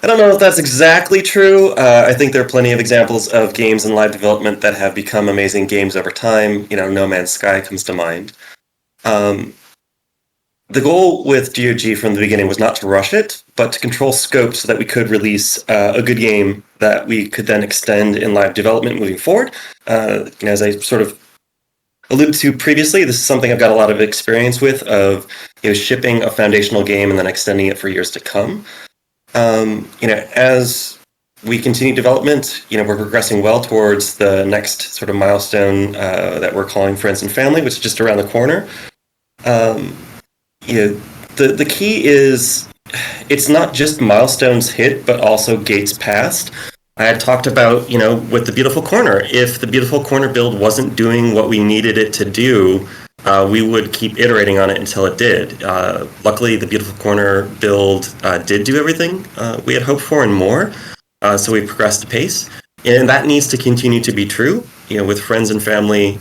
I don't know if that's exactly true. I think there are plenty of examples of games in live development that have become amazing games over time. No Man's Sky comes to mind. The goal with GOG from the beginning was not to rush it, but to control scope so that we could release a good game that we could then extend in live development moving forward. As I sort of alluded to previously, this is something I've got a lot of experience with, of shipping a foundational game and then extending it for years to come. As we continue development, we're progressing well towards the next sort of milestone that we're calling Friends and Family, which is just around the corner. The key is, it's not just milestones hit, but also gates passed. I had talked about, with the Beautiful Corner, if the Beautiful Corner build wasn't doing what we needed it to do, we would keep iterating on it until it did. Luckily, the Beautiful Corner build did do everything we had hoped for and more, so we progressed apace. And that needs to continue to be true, with Friends and Family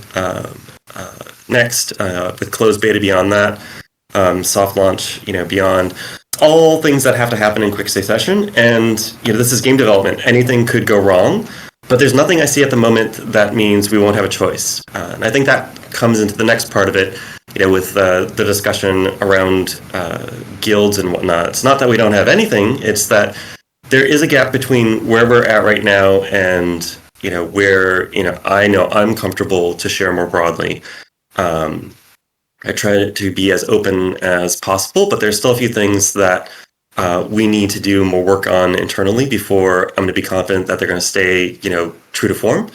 next, with closed beta beyond that, soft launch, beyond. All things that have to happen in quick succession, and this is game development. Anything could go wrong, but there's nothing I see at the moment that means we won't have a choice. And I think that comes into the next part of it, with the discussion around guilds and whatnot. It's not that we don't have anything; it's that there is a gap between where we're at right now and where I know I'm comfortable to share more broadly. I try to be as open as possible, but there's still a few things that we need to do more work on internally before I'm going to be confident that they're going to stay, true to form.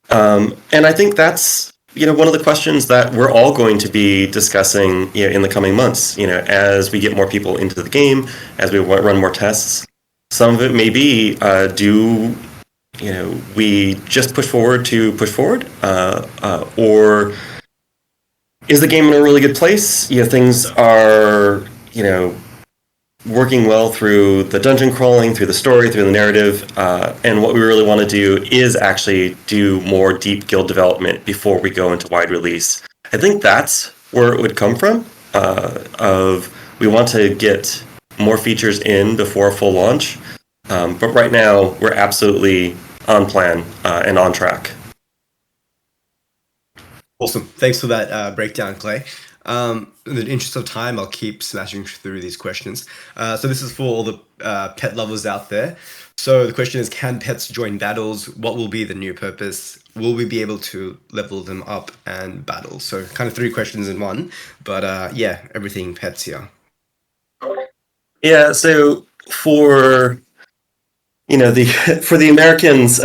And I think that's, one of the questions that we're all going to be discussing, in the coming months, as we get more people into the game, as we run more tests. Some of it may be, we just push forward to push forward, or is the game in a really good place? Things are, working well through the dungeon crawling, through the story, through the narrative. And what we really want to do is actually do more deep guild development before we go into wide release. I think that's where it would come from, we want to get more features in before full launch. But right now, we're absolutely on plan and on track. Awesome. Thanks for that breakdown, Clay. In the interest of time, I'll keep smashing through these questions. So this is for all the pet lovers out there. So the question is, can pets join battles? What will be the new purpose? Will we be able to level them up and battle? So kind of 3 questions in one, but yeah, everything pets here. Yeah, so for for the Americans,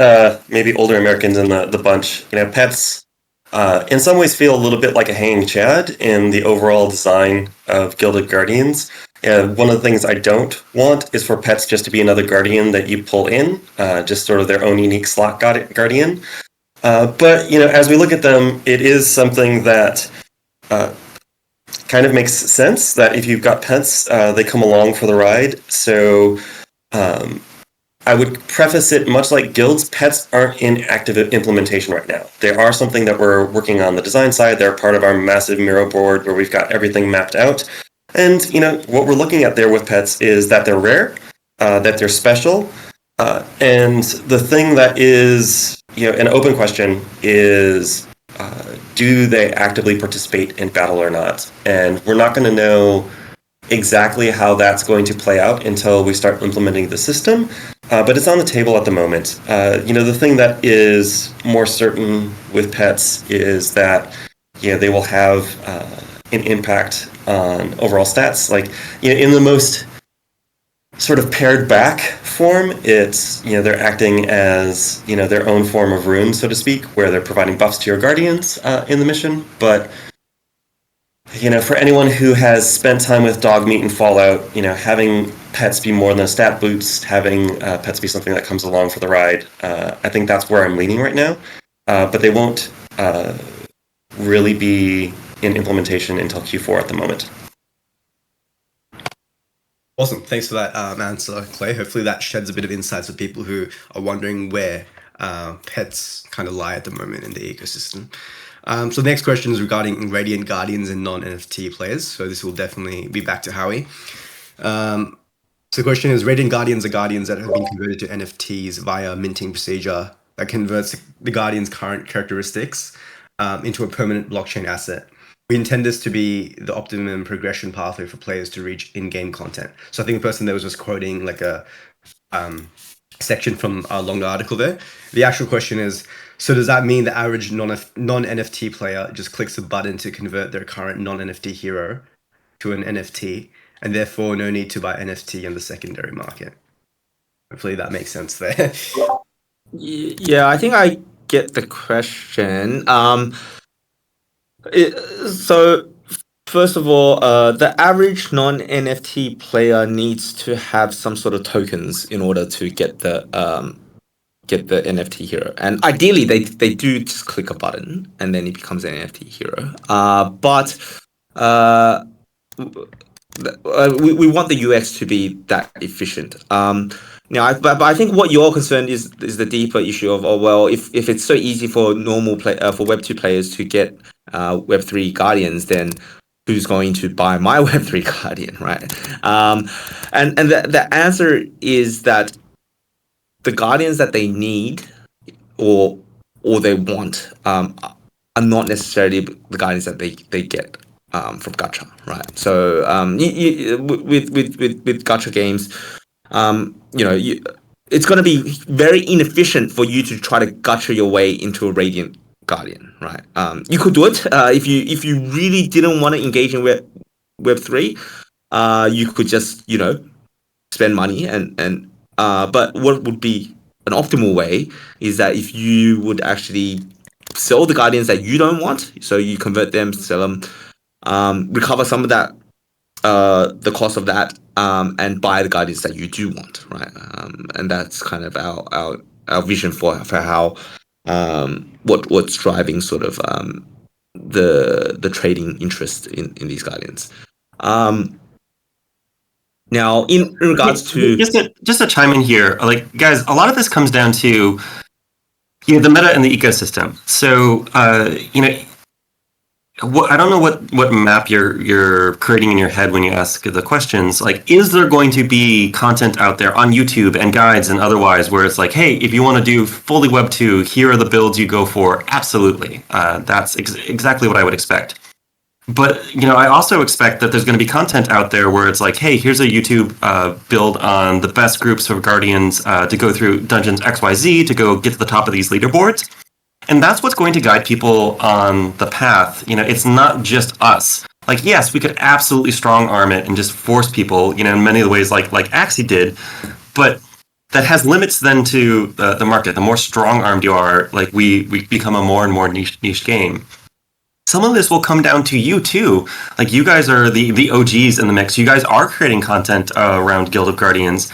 maybe older Americans in the bunch, pets in some ways feel a little bit like a hanging chad in the overall design of Gilded Guardians. One of the things I don't want is for pets just to be another guardian that you pull in, just sort of their own unique slot guardian. But as we look at them, it is something that kind of makes sense that if you've got pets, they come along for the ride. So I would preface it much like guilds, pets aren't in active implementation right now. They are something that we're working on the design side. They're part of our massive Miro board where we've got everything mapped out. And, what we're looking at there with pets is that they're rare, that they're special. And the thing that is, an open question is, do they actively participate in battle or not? And we're not going to know exactly how that's going to play out until we start implementing the system, but it's on the table at the moment. The thing that is more certain with pets is that they will have an impact on overall stats. Like in the most sort of pared back form, it's they're acting as their own form of rune, so to speak, where they're providing buffs to your guardians in the mission, but for anyone who has spent time with Dogmeat and Fallout, having pets be more than a stat boost, having pets be something that comes along for the ride, I think that's where I'm leaning right now. But they won't really be in implementation until Q4 at the moment. Awesome. Thanks for that answer, Clay. Hopefully that sheds a bit of insights for people who are wondering where pets kind of lie at the moment in the ecosystem. So the next question is regarding Radiant Guardians and non-NFT players. So this will definitely be back to Howie. So the question is, Radiant Guardians are guardians that have been converted to NFTs via a minting procedure that converts the guardian's current characteristics into a permanent blockchain asset. We intend this to be the optimum progression pathway for players to reach in-game content. So I think the person there was just quoting like a section from a long article there. The actual question is, so does that mean the average non-NFT player just clicks a button to convert their current non-NFT hero to an NFT, and therefore no need to buy NFT in the secondary market? Hopefully that makes sense there. Yeah, I think I get the question. So first of all, the average non-NFT player needs to have some sort of tokens in order to get the NFT hero, and ideally they do just click a button and then it becomes an NFT hero. But we want the UX to be that efficient. But I think what you're concerned is the deeper issue of if it's so easy for for Web2 players to get Web3 guardians, then who's going to buy my Web3 guardian, right? And the answer is that the guardians that they need or they want are not necessarily the guardians that they get from gacha, right? So with gacha games, it's going to be very inefficient for you to try to gacha your way into a Radiant Guardian, right? You could do it if you really didn't want to engage in Web3. You could just spend money and but what would be an optimal way is that if you would actually sell the guardians that you don't want, so you convert them, sell them, recover some of that, the cost of that, and buy the guardians that you do want, right? And that's kind of our vision for how what's driving sort of the trading interest in these guardians. Now, in regards to just to chime in here, like guys, a lot of this comes down to the meta and the ecosystem. So I don't know what map you're creating in your head when you ask the questions. Like, is there going to be content out there on YouTube and guides and otherwise where it's like, hey, if you want to do fully Web 2, here are the builds you go for? Absolutely. That's exactly what I would expect. But I also expect that there's going to be content out there where it's like, hey, here's a YouTube build on the best groups of Guardians to go through dungeons XYZ to go get to the top of these leaderboards. And that's what's going to guide people on the path. It's not just us. Like, yes, we could absolutely strong arm it and just force people, in many of the ways like Axie did, but that has limits then to the market. The more strong armed you are, like we become a more and more niche game. Some of this will come down to you too. Like, you guys are the OGs in the mix. You guys are creating content around Guild of Guardians.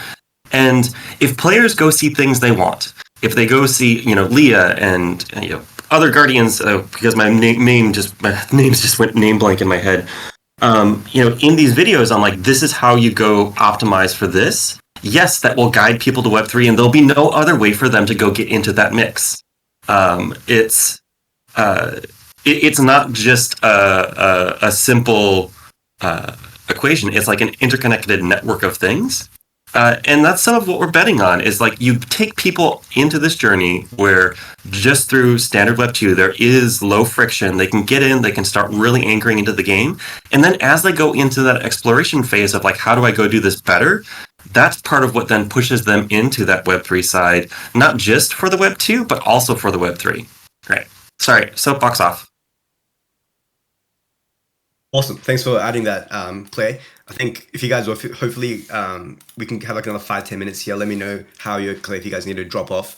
And if players go see things they want, if they go see, Leah and other Guardians, because my names just went name blank in my head. In these videos on like, this is how you go optimize for this. Yes, that will guide people to Web3, and there'll be no other way for them to go get into that mix. It's not just a simple equation. It's like an interconnected network of things. And that's some of what we're betting on, is like, you take people into this journey where just through standard Web 2, there is low friction. They can get in, they can start really anchoring into the game. And then as they go into that exploration phase of like, how do I go do this better? That's part of what then pushes them into that Web 3 side, not just for the Web 2, but also for the Web 3. Right. Sorry, soapbox off. Awesome. Thanks for adding that, Clay. I think if you guys will, hopefully we can have like another 5-10 minutes here. Let me know how you're, Clay, if you guys need to drop off,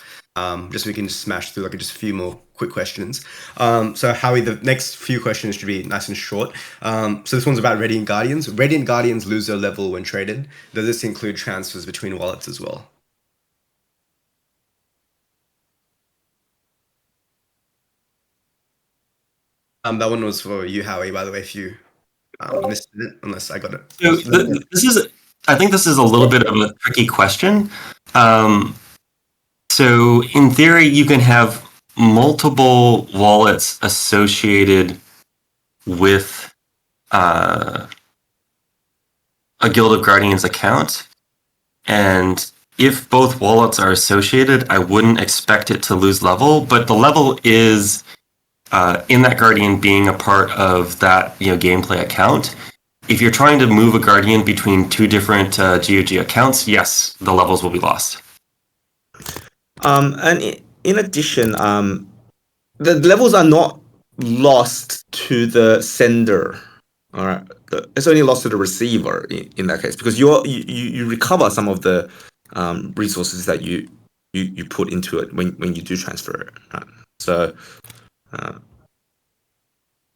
just so we can just smash through like just a few more quick questions. So Howie, the next few questions should be nice and short. So this one's about Radiant Guardians. Radiant Guardians lose their level when traded. Does this include transfers between wallets as well? That one was for you, Howie, by the way, if you missed it, unless I got it. So I think this is a little bit of a tricky question. So in theory, you can have multiple wallets associated with a Guild of Guardians account. And if both wallets are associated, I wouldn't expect it to lose level, but the level is in that Guardian being a part of that gameplay account. If you're trying to move a Guardian between two different GOG accounts, yes, the levels will be lost. And in addition, the levels are not lost to the sender. All right, it's only lost to the receiver in that case, because you recover some of the resources that you put into it when you do transfer it. Right? So,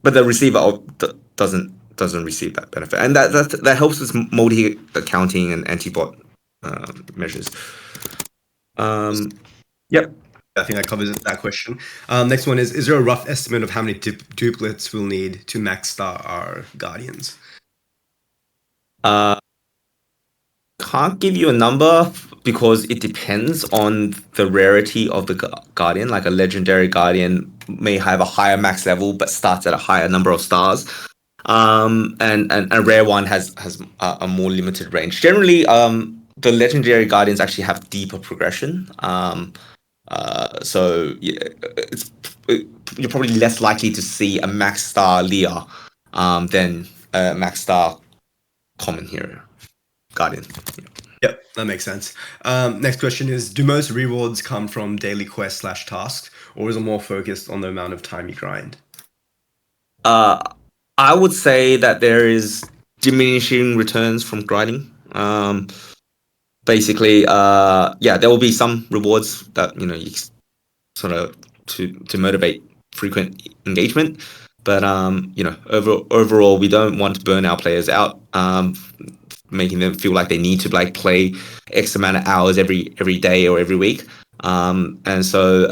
but the receiver doesn't receive that benefit, and that helps with multi-accounting and anti-bot measures. Yep. I think that covers that question. Next one is there a rough estimate of how many duplets we'll need to max star our Guardians? Can't give you a number because it depends on the rarity of the Guardian. Like a legendary Guardian may have a higher max level but starts at a higher number of stars. And a rare one has a more limited range. Generally, the legendary Guardians actually have deeper progression. So you're probably less likely to see a max star Leah than a max star common hero Guardian. Yep, that makes sense. Next question is, do most rewards come from daily quests / tasks, or is it more focused on the amount of time you grind? I would say that there is diminishing returns from grinding. Basically, there will be some rewards that you sort of to motivate frequent engagement, but overall, we don't want to burn our players out, making them feel like they need to like play X amount of hours every day or every week. And so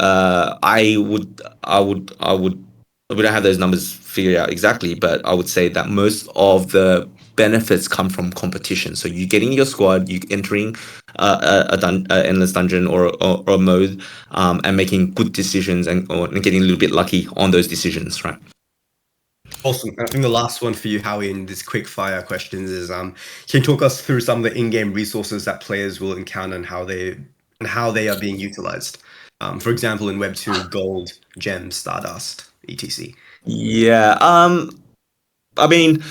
we don't have those numbers figured out exactly, but I would say that most of the benefits come from competition. So you getting your squad, you entering a endless dungeon or a mode, and making good decisions and getting a little bit lucky on those decisions, right? Awesome. I think the last one for you, Howie, in this quick fire questions is, can you talk us through some of the in-game resources that players will encounter and how they are being utilized? For example, in Web 2, gold, gems, stardust, etc. Yeah. I mean,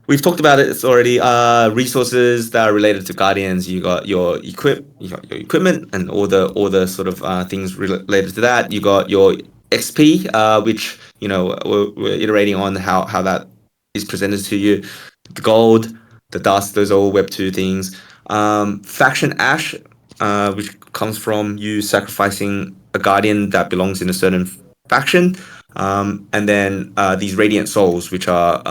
we've talked about it already. Resources that are related to Guardians. You got your equipment, and all the sort of things related to that. You got your XP, which we're iterating on how that is presented to you. The gold, the dust, those are all Web 2 things. Faction Ash, which comes from you sacrificing a Guardian that belongs in a certain faction. And then these Radiant Souls, which are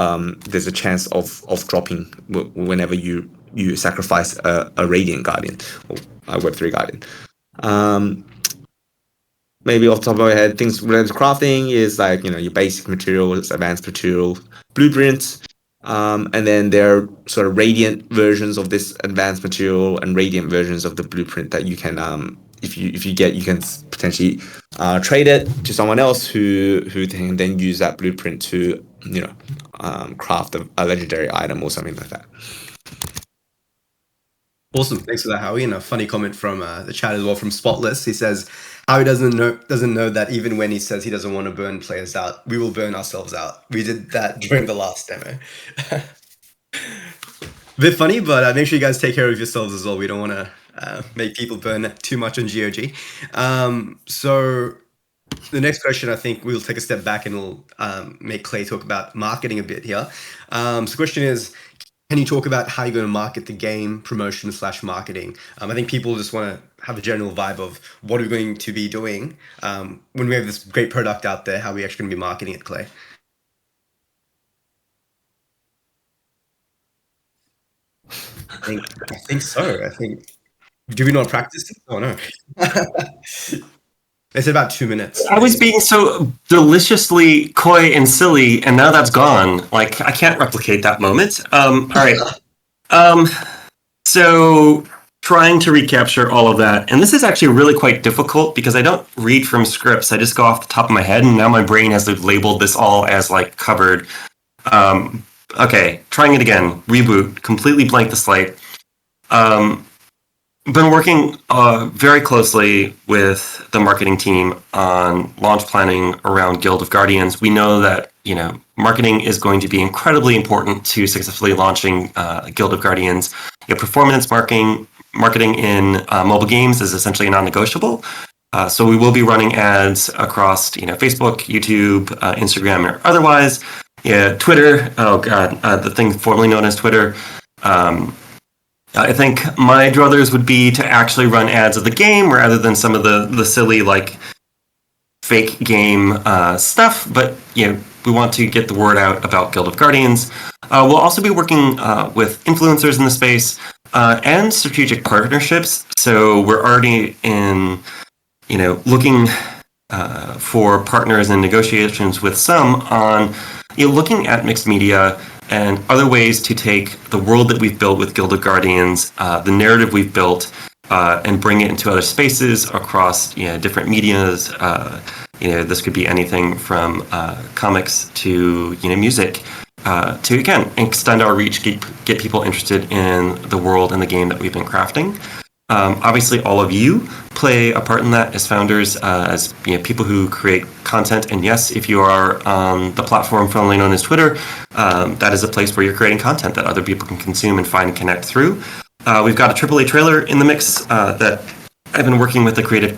there's a chance of dropping whenever you sacrifice a Radiant Guardian or a Web3 Guardian. Maybe off the top of my head, things related to crafting is like your basic materials, advanced material, blueprints. And then there are sort of radiant versions of this advanced material and radiant versions of the blueprint that you can, if you get, you can potentially trade it to someone else who can then use that blueprint to craft a legendary item or something like that. Awesome, thanks for that, Howie. And a funny comment from the chat as well from Spotless. He says Howie doesn't know that even when he says he doesn't want to burn players out, we will burn ourselves out. We did that during the last demo. Bit funny, but make sure you guys take care of yourselves as well. We don't want to make people burn too much on GOG. So the next question, I think we'll take a step back and we'll make Clay talk about marketing a bit here. So the question is, can you talk about how you're going to market the game, promotion / marketing? I think people just want to have a general vibe of what we're going to be doing when we have this great product out there, how we actually going to be marketing it, Clay. I think so. Do we not practice it? Oh, no. They said about 2 minutes. I was being so deliciously coy and silly, and now that's gone. Like, I can't replicate that moment. All right. So trying to recapture all of that, and this is actually really quite difficult because I don't read from scripts. I just go off the top of my head, and now my brain has labeled this all as like covered. Okay, trying it again. Reboot. Completely blank the slate. Been working very closely with the marketing team on launch planning around Guild of Guardians. We know that marketing is going to be incredibly important to successfully launching Guild of Guardians. Performance marketing in mobile games is essentially non-negotiable. So we will be running ads across Facebook, YouTube, Instagram, or otherwise. Twitter. Oh God, the thing formerly known as Twitter. I think my druthers would be to actually run ads of the game rather than some of the silly fake game stuff. But we want to get the word out about Guild of Guardians. We'll also be working with influencers in the space and strategic partnerships. So we're already in looking for partners and negotiations with some on looking at mixed media and other ways to take the world that we've built with Guild of Guardians, the narrative we've built, and bring it into other spaces across different medias. This could be anything from comics to music, to again extend our reach, get people interested in the world and the game that we've been crafting. Obviously, all of you play a part in that as founders, as people who create content. And yes, if you are on the platform formerly known as Twitter, that is a place where you're creating content that other people can consume and find and connect through. We've got a AAA trailer in the mix that I've been working with the creative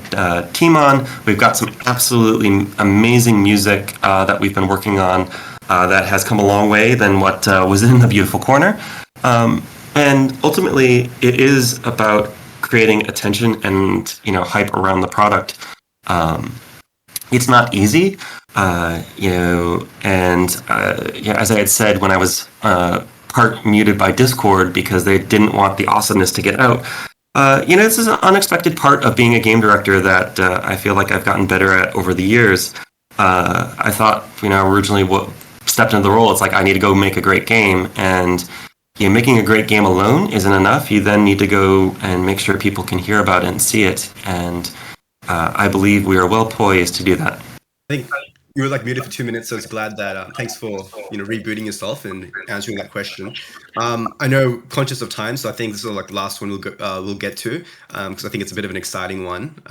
team on. We've got some absolutely amazing music that we've been working on that has come a long way than what was in the beautiful corner. And ultimately, it is about creating attention and hype around the product. It's not easy, and as I had said when I was part muted by Discord because they didn't want the awesomeness to get out. This is an unexpected part of being a game director that I feel like I've gotten better at over the years. I thought originally what stepped into the role, it's like I need to go make a great game, and making a great game alone isn't enough. You then need to go and make sure people can hear about it and see it. And I believe we are well poised to do that. I think you were muted for 2 minutes, so I was glad that. Thanks for rebooting yourself and answering that question. I know, conscious of time, so I think this is the last one we'll get to because I think it's a bit of an exciting one,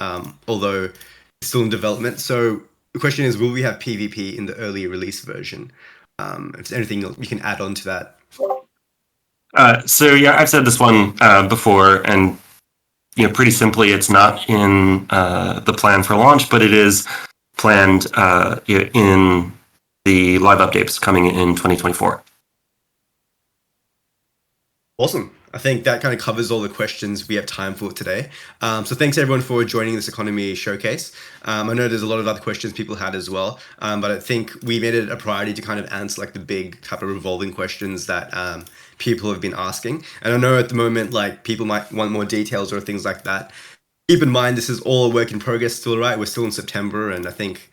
although it's still in development. So the question is, will we have PvP in the early release version? If there's anything you can add on to that. So yeah, I've said this one before, and pretty simply, it's not in the plan for launch, but it is planned in the live updates coming in 2024. Awesome. I think that kind of covers all the questions we have time for today. So thanks everyone for joining this economy showcase. I know there's a lot of other questions people had as well, but I think we made it a priority to kind of answer like the big type of revolving questions that people have been asking. And I know at the moment, like people might want more details or things like that. Keep in mind, this is all a work in progress still, right? We're still in September, and I think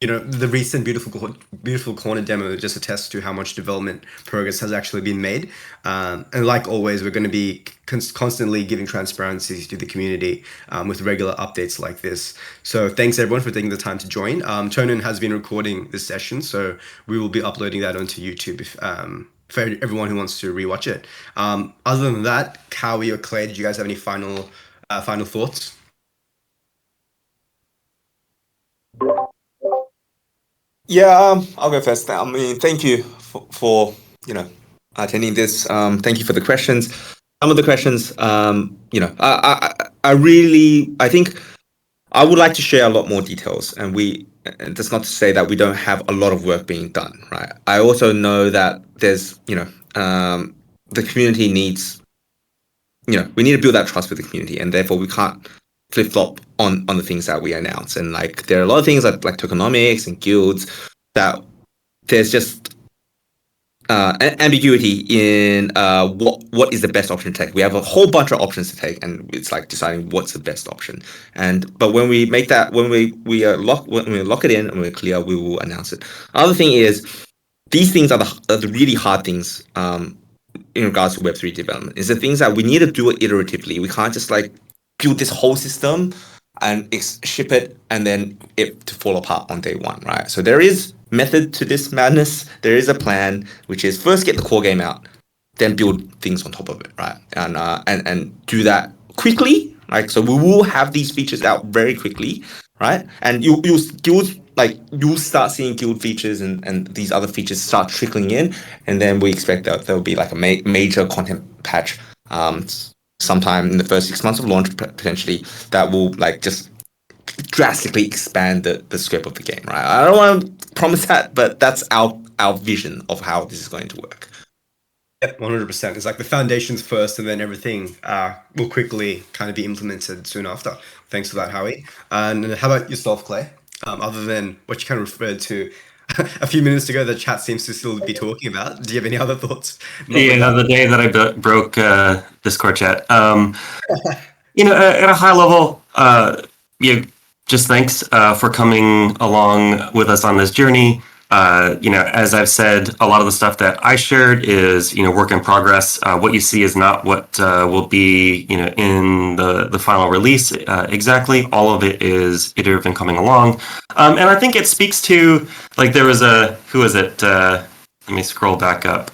the recent beautiful corner demo just attests to how much development progress has actually been made. And like always, we're going to be constantly giving transparency to the community with regular updates like this. So thanks everyone for taking the time to join. Tonen has been recording this session, so we will be uploading that onto YouTube for everyone who wants to rewatch it. Other than that, Howie or Clay, did you guys have any final thoughts? Yeah, I'll go first. I mean, thank you for attending this. Thank you for the questions. Some of the questions, I think I would like to share a lot more details, and that's not to say that we don't have a lot of work being done, right? I also know that there's, the community needs, we need to build that trust with the community, and therefore we can't flip-flop on the things that we announce. And like there are a lot of things like tokenomics and guilds that there's just ambiguity in what is the best option to take. We have a whole bunch of options to take, and it's like deciding what's the best option. But when we make that, when we lock it in and we're clear, we will announce it. Another thing is these things are the really hard things in regards to Web3 development. Is the things that we need to do it iteratively. We can't just like build this whole system and ship it and then it to fall apart on day one, right? So there is method to this madness. There is a plan, which is first get the core game out, then build things on top of it, right? And do that quickly, right? So we will have these features out very quickly, right? And you'll start seeing guild features and these other features start trickling in, and then we expect that there'll be like a major content patch sometime in the first 6 months of launch, potentially, that will like just drastically expand the scope of the game, right? I don't want to promise that, but that's our vision of how this is going to work. Yep, 100%. It's like the foundations first, and then everything will quickly kind of be implemented soon after. Thanks for that, Howie. And how about yourself, Clay? Other than what you kind of referred to a few minutes ago, the chat seems to still be talking about. Do you have any other thoughts? Yeah, the day that I broke Discord chat. At a high level, just thanks for coming along with us on this journey. As I've said, a lot of the stuff that I shared is, work in progress. What you see is not what will be, in the final release exactly. All of it is iterative and coming along. And I think it speaks to, like, there was who is it? Let me scroll back up.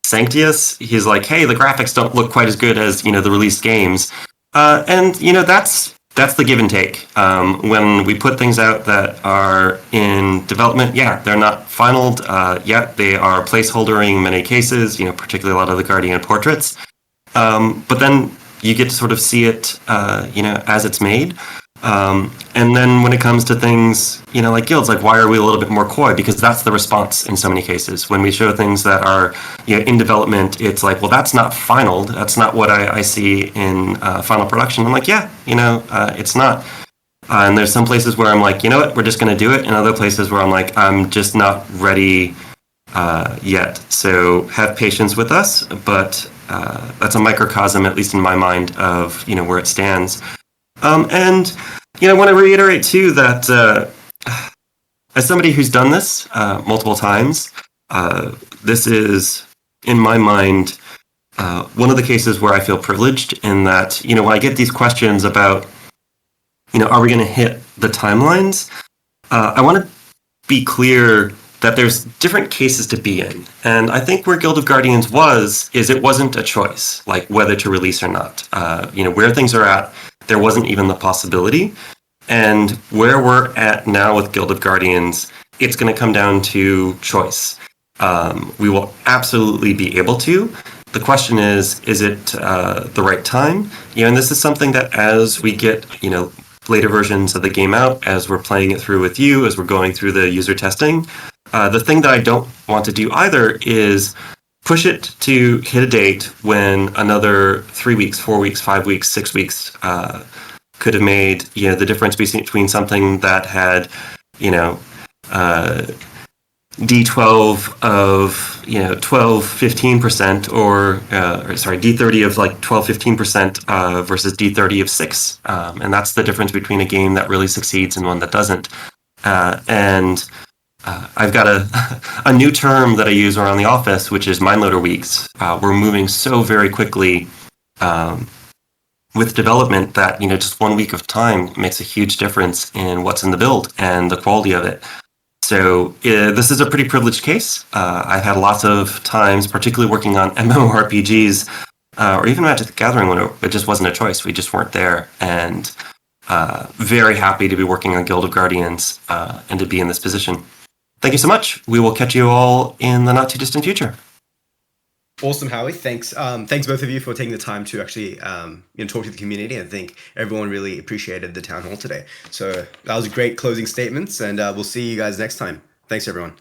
Sanctius, he's like, hey, the graphics don't look quite as good as, the released games. And that's the give and take. When we put things out that are in development, they're not finalized yet. They are placeholdering in many cases, particularly a lot of the Guardian portraits. But then you get to sort of see it, as it's made. And then when it comes to things, like guilds, like why are we a little bit more coy? Because that's the response in so many cases. When we show things that are in development, it's like, well, that's not final. That's not what I see in final production. I'm like, it's not. And there's some places where I'm like, you know what, we're just going to do it. And other places where I'm like, I'm just not ready yet. So have patience with us. But that's a microcosm, at least in my mind, of where it stands. And I want to reiterate too that as somebody who's done this multiple times, this is, in my mind, one of the cases where I feel privileged in that, when I get these questions about, are we going to hit the timelines? I want to be clear that there's different cases to be in. And I think where Guild of Guardians is it wasn't a choice, like whether to release or not. Where things are at, there wasn't even the possibility. And where we're at now with Guild of Guardians it's going to come down to choice. We will absolutely be able to. The question is it the right time? And this is something that as we get, later versions of the game out, as we're playing it through with you, as we're going through the user testing, the thing that I don't want to do either is push it to hit a date when another 3 weeks, 4 weeks, 5 weeks, 6 weeks could have made the difference between something that had D12 of 12-15% or D30 of like 12-15% versus D30 of 6, and that's the difference between a game that really succeeds and one that doesn't. And I've got a new term that I use around the office, which is mindloader weeks. We're moving so very quickly with development that just 1 week of time makes a huge difference in what's in the build and the quality of it. So this is a pretty privileged case. I've had lots of times, particularly working on MMORPGs or even Magic the Gathering, when it just wasn't a choice. We just weren't there. And very happy to be working on Guild of Guardians and to be in this position. Thank you so much. We will catch you all in the not too distant future. Awesome, Howie. Thanks. Thanks both of you for taking the time to actually talk to the community. I think everyone really appreciated the town hall today. So that was great closing statements, and we'll see you guys next time. Thanks, everyone.